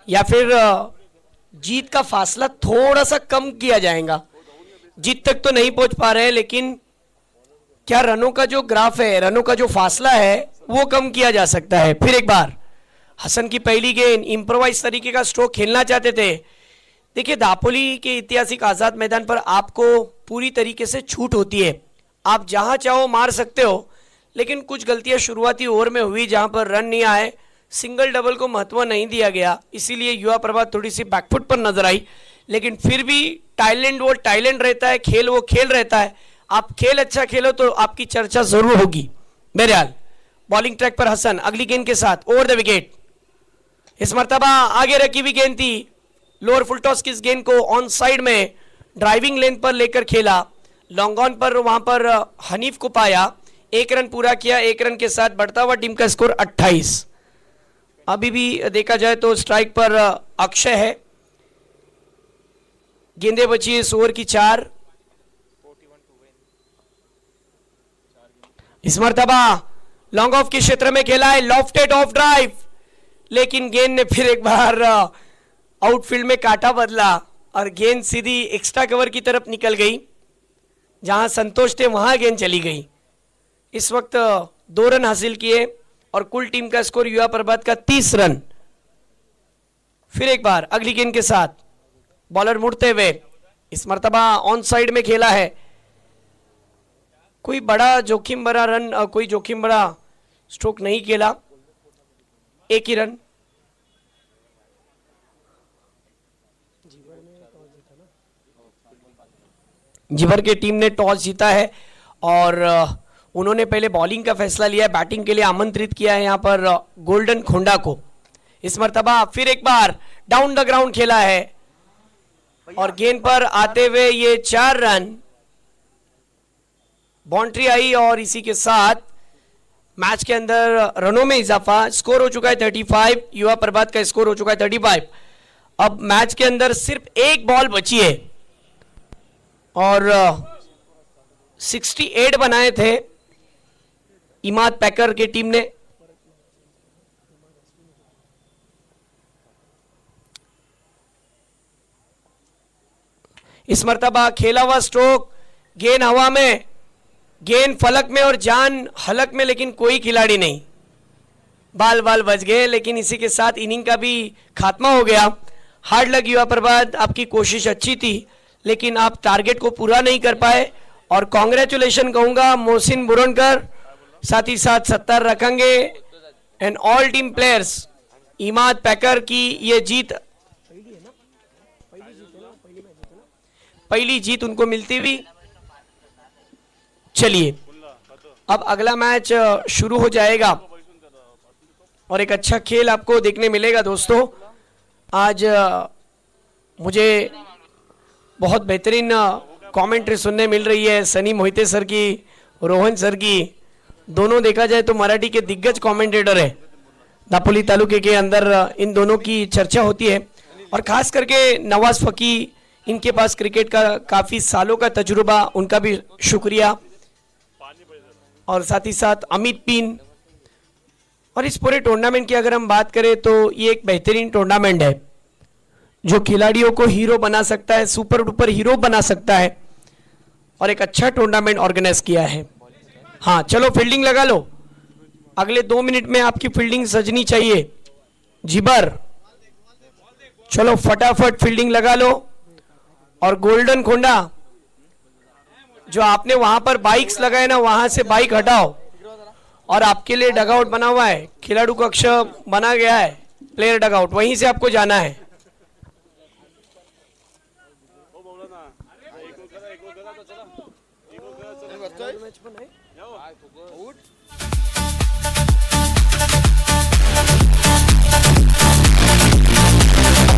या फिर जीत का फासला थोड़ा सा कम किया जाएगा। जीत तक तो नहीं पहुंच पा रहे हैं, लेकिन क्या रनों का जो ग्राफ है, रनों का जो फासला है वो कम किया जा सकता है। फिर एक बार हसन की पहली गेंद, इंप्रोवाइज तरीके का स्ट्रोक खेलना चाहते थे। देखिए दापोली के ऐतिहासिक आजाद मैदान पर आपको पूरी तरीके से छूट होती है, आप जहां चाहो मार सकते हो, लेकिन कुछ गलतियां शुरुआती ओवर में हुई जहां पर रन नहीं आए, सिंगल डबल को महत्व नहीं दिया गया, इसीलिए युवा प्रभात थोड़ी सी बैकफुट पर नजर आई। लेकिन फिर भी टाइलेंट वो टाइलेंट रहता है, खेल वो खेल रहता है। आप खेल अच्छा खेलो तो आपकी चर्चा जरूर होगी। बहरहाल बॉलिंग ट्रैक पर हसन अगली गेंद के साथ ओवर द विकेट। इस मर्तबा आगे रखी हुई गेंद थी, लोअर फुल टॉस की इस गेंद को ऑन साइड में ड्राइविंग लेंथ पर लेकर खेला। लॉन्ग ऑन पर वहां पर हनीफ को पाया, 1 रन पूरा किया। 1 रन के साथ बढ़ता हुआ टीम का स्कोर 28। अभी भी देखा जाए तो स्ट्राइक पर अक्षय है। गेंदें बची इस ओवर की 4। इस मर्तबा लॉन्ग ऑफ के क्षेत्र में खेला है, लॉफ्टेड ऑफ ड्राइव, लेकिन गेंद ने फिर एक बार आउटफील्ड में काटा बदला और गेंद सीधी एक्स्ट्रा कवर की तरफ निकल गई। जहां संतोष थे वहां गेंद चली गई। इस वक्त 2 रन हासिल किए और कुल टीम का स्कोर युवा प्रभात का 30 रन। फिर एक बार अगली गेंद के साथ बॉलर मुड़ते हुए, इस मर्तबा ऑन साइड में खेला है। कोई बड़ा जोखिम भरा रन, कोई जोखिम भरा स्ट्रोक नहीं खेला, 1 ही रन। जिबर की टीम ने टॉस जीता है और उन्होंने पहले बॉलिंग का फैसला लिया, बैटिंग के लिए आमंत्रित किया है यहां पर गोल्डन खोंडा को। इस मर्तबा फिर एक बार डाउन द ग्राउंड खेला है और गेंद पर आते हुए ये 4 रन, बाउंड्री आई और इसी के साथ मैच के अंदर रनों में इजाफा। स्कोर हो चुका है 35, युवा प्रभात का स्कोर हो चुका है 35। अब मैच के अंदर सिर्फ 1 बॉल बची है और 68 बनाए थे इमाद पैकर की टीम ने। इस मर्तबा खेला हुआ स्ट्रोक, गेंद हवा में गेंद फलक में और जान हलक में, लेकिन कोई खिलाड़ी नहीं। बाल बाल बच गए, लेकिन इसी के साथ इनिंग का भी खात्मा हो गया। हार्ड लग युवा प्रभात, आपकी कोशिश अच्छी थी लेकिन आप टारगेट को पूरा नहीं कर पाए। और कांग्रेचुलेशन कहूंगा मोहसिन बुरनकर, साथ ही साथ 70 रखेंगे and all team players. Imad Paikar की ये जीत, पहली जीत उनको मिलती हुई। चलिए अब अगला मैच शुरू हो जाएगा और एक अच्छा खेल आपको देखने मिलेगा दोस्तों। आज मुझे बहुत बेहतरीन कमेंट्री सुनने मिल रही है सनी मोहिते सर की, रोहन सर की। दोनों देखा जाए तो मराठी के दिग्गज कमेंटेटर है। दापोली तालुके के अंदर इन दोनों की चर्चा होती है और खास करके नवाज फकी, इनके पास क्रिकेट का काफी सालों का तजुर्बा, उनका भी शुक्रिया। और साथ ही साथ अमित पीन। और इस पूरे टूर्नामेंट की अगर हम बात करें तो ये एक बेहतरीन टूर्नामेंट है जो खिलाड़ियों को हीरो बना सकता है, सुपर डुपर हीरो बना सकता है और एक अच्छा टूर्नामेंट ऑर्गेनाइज किया है। हाँ चलो फील्डिंग लगा लो, अगले 2 मिनट में आपकी फील्डिंग सजनी चाहिए। जिबर चलो फटाफट फील्डिंग लगा लो। और गोल्डन खोंडा, जो आपने वहां पर बाइक्स लगाए ना, वहां से बाइक हटाओ और आपके लिए डगआउट बना हुआ है, खिलाड़ू कक्ष बना गया है, प्लेयर डगआउट, वहीं से आपको जाना है। एक गोल करा तो चला, एक गोल करा चला.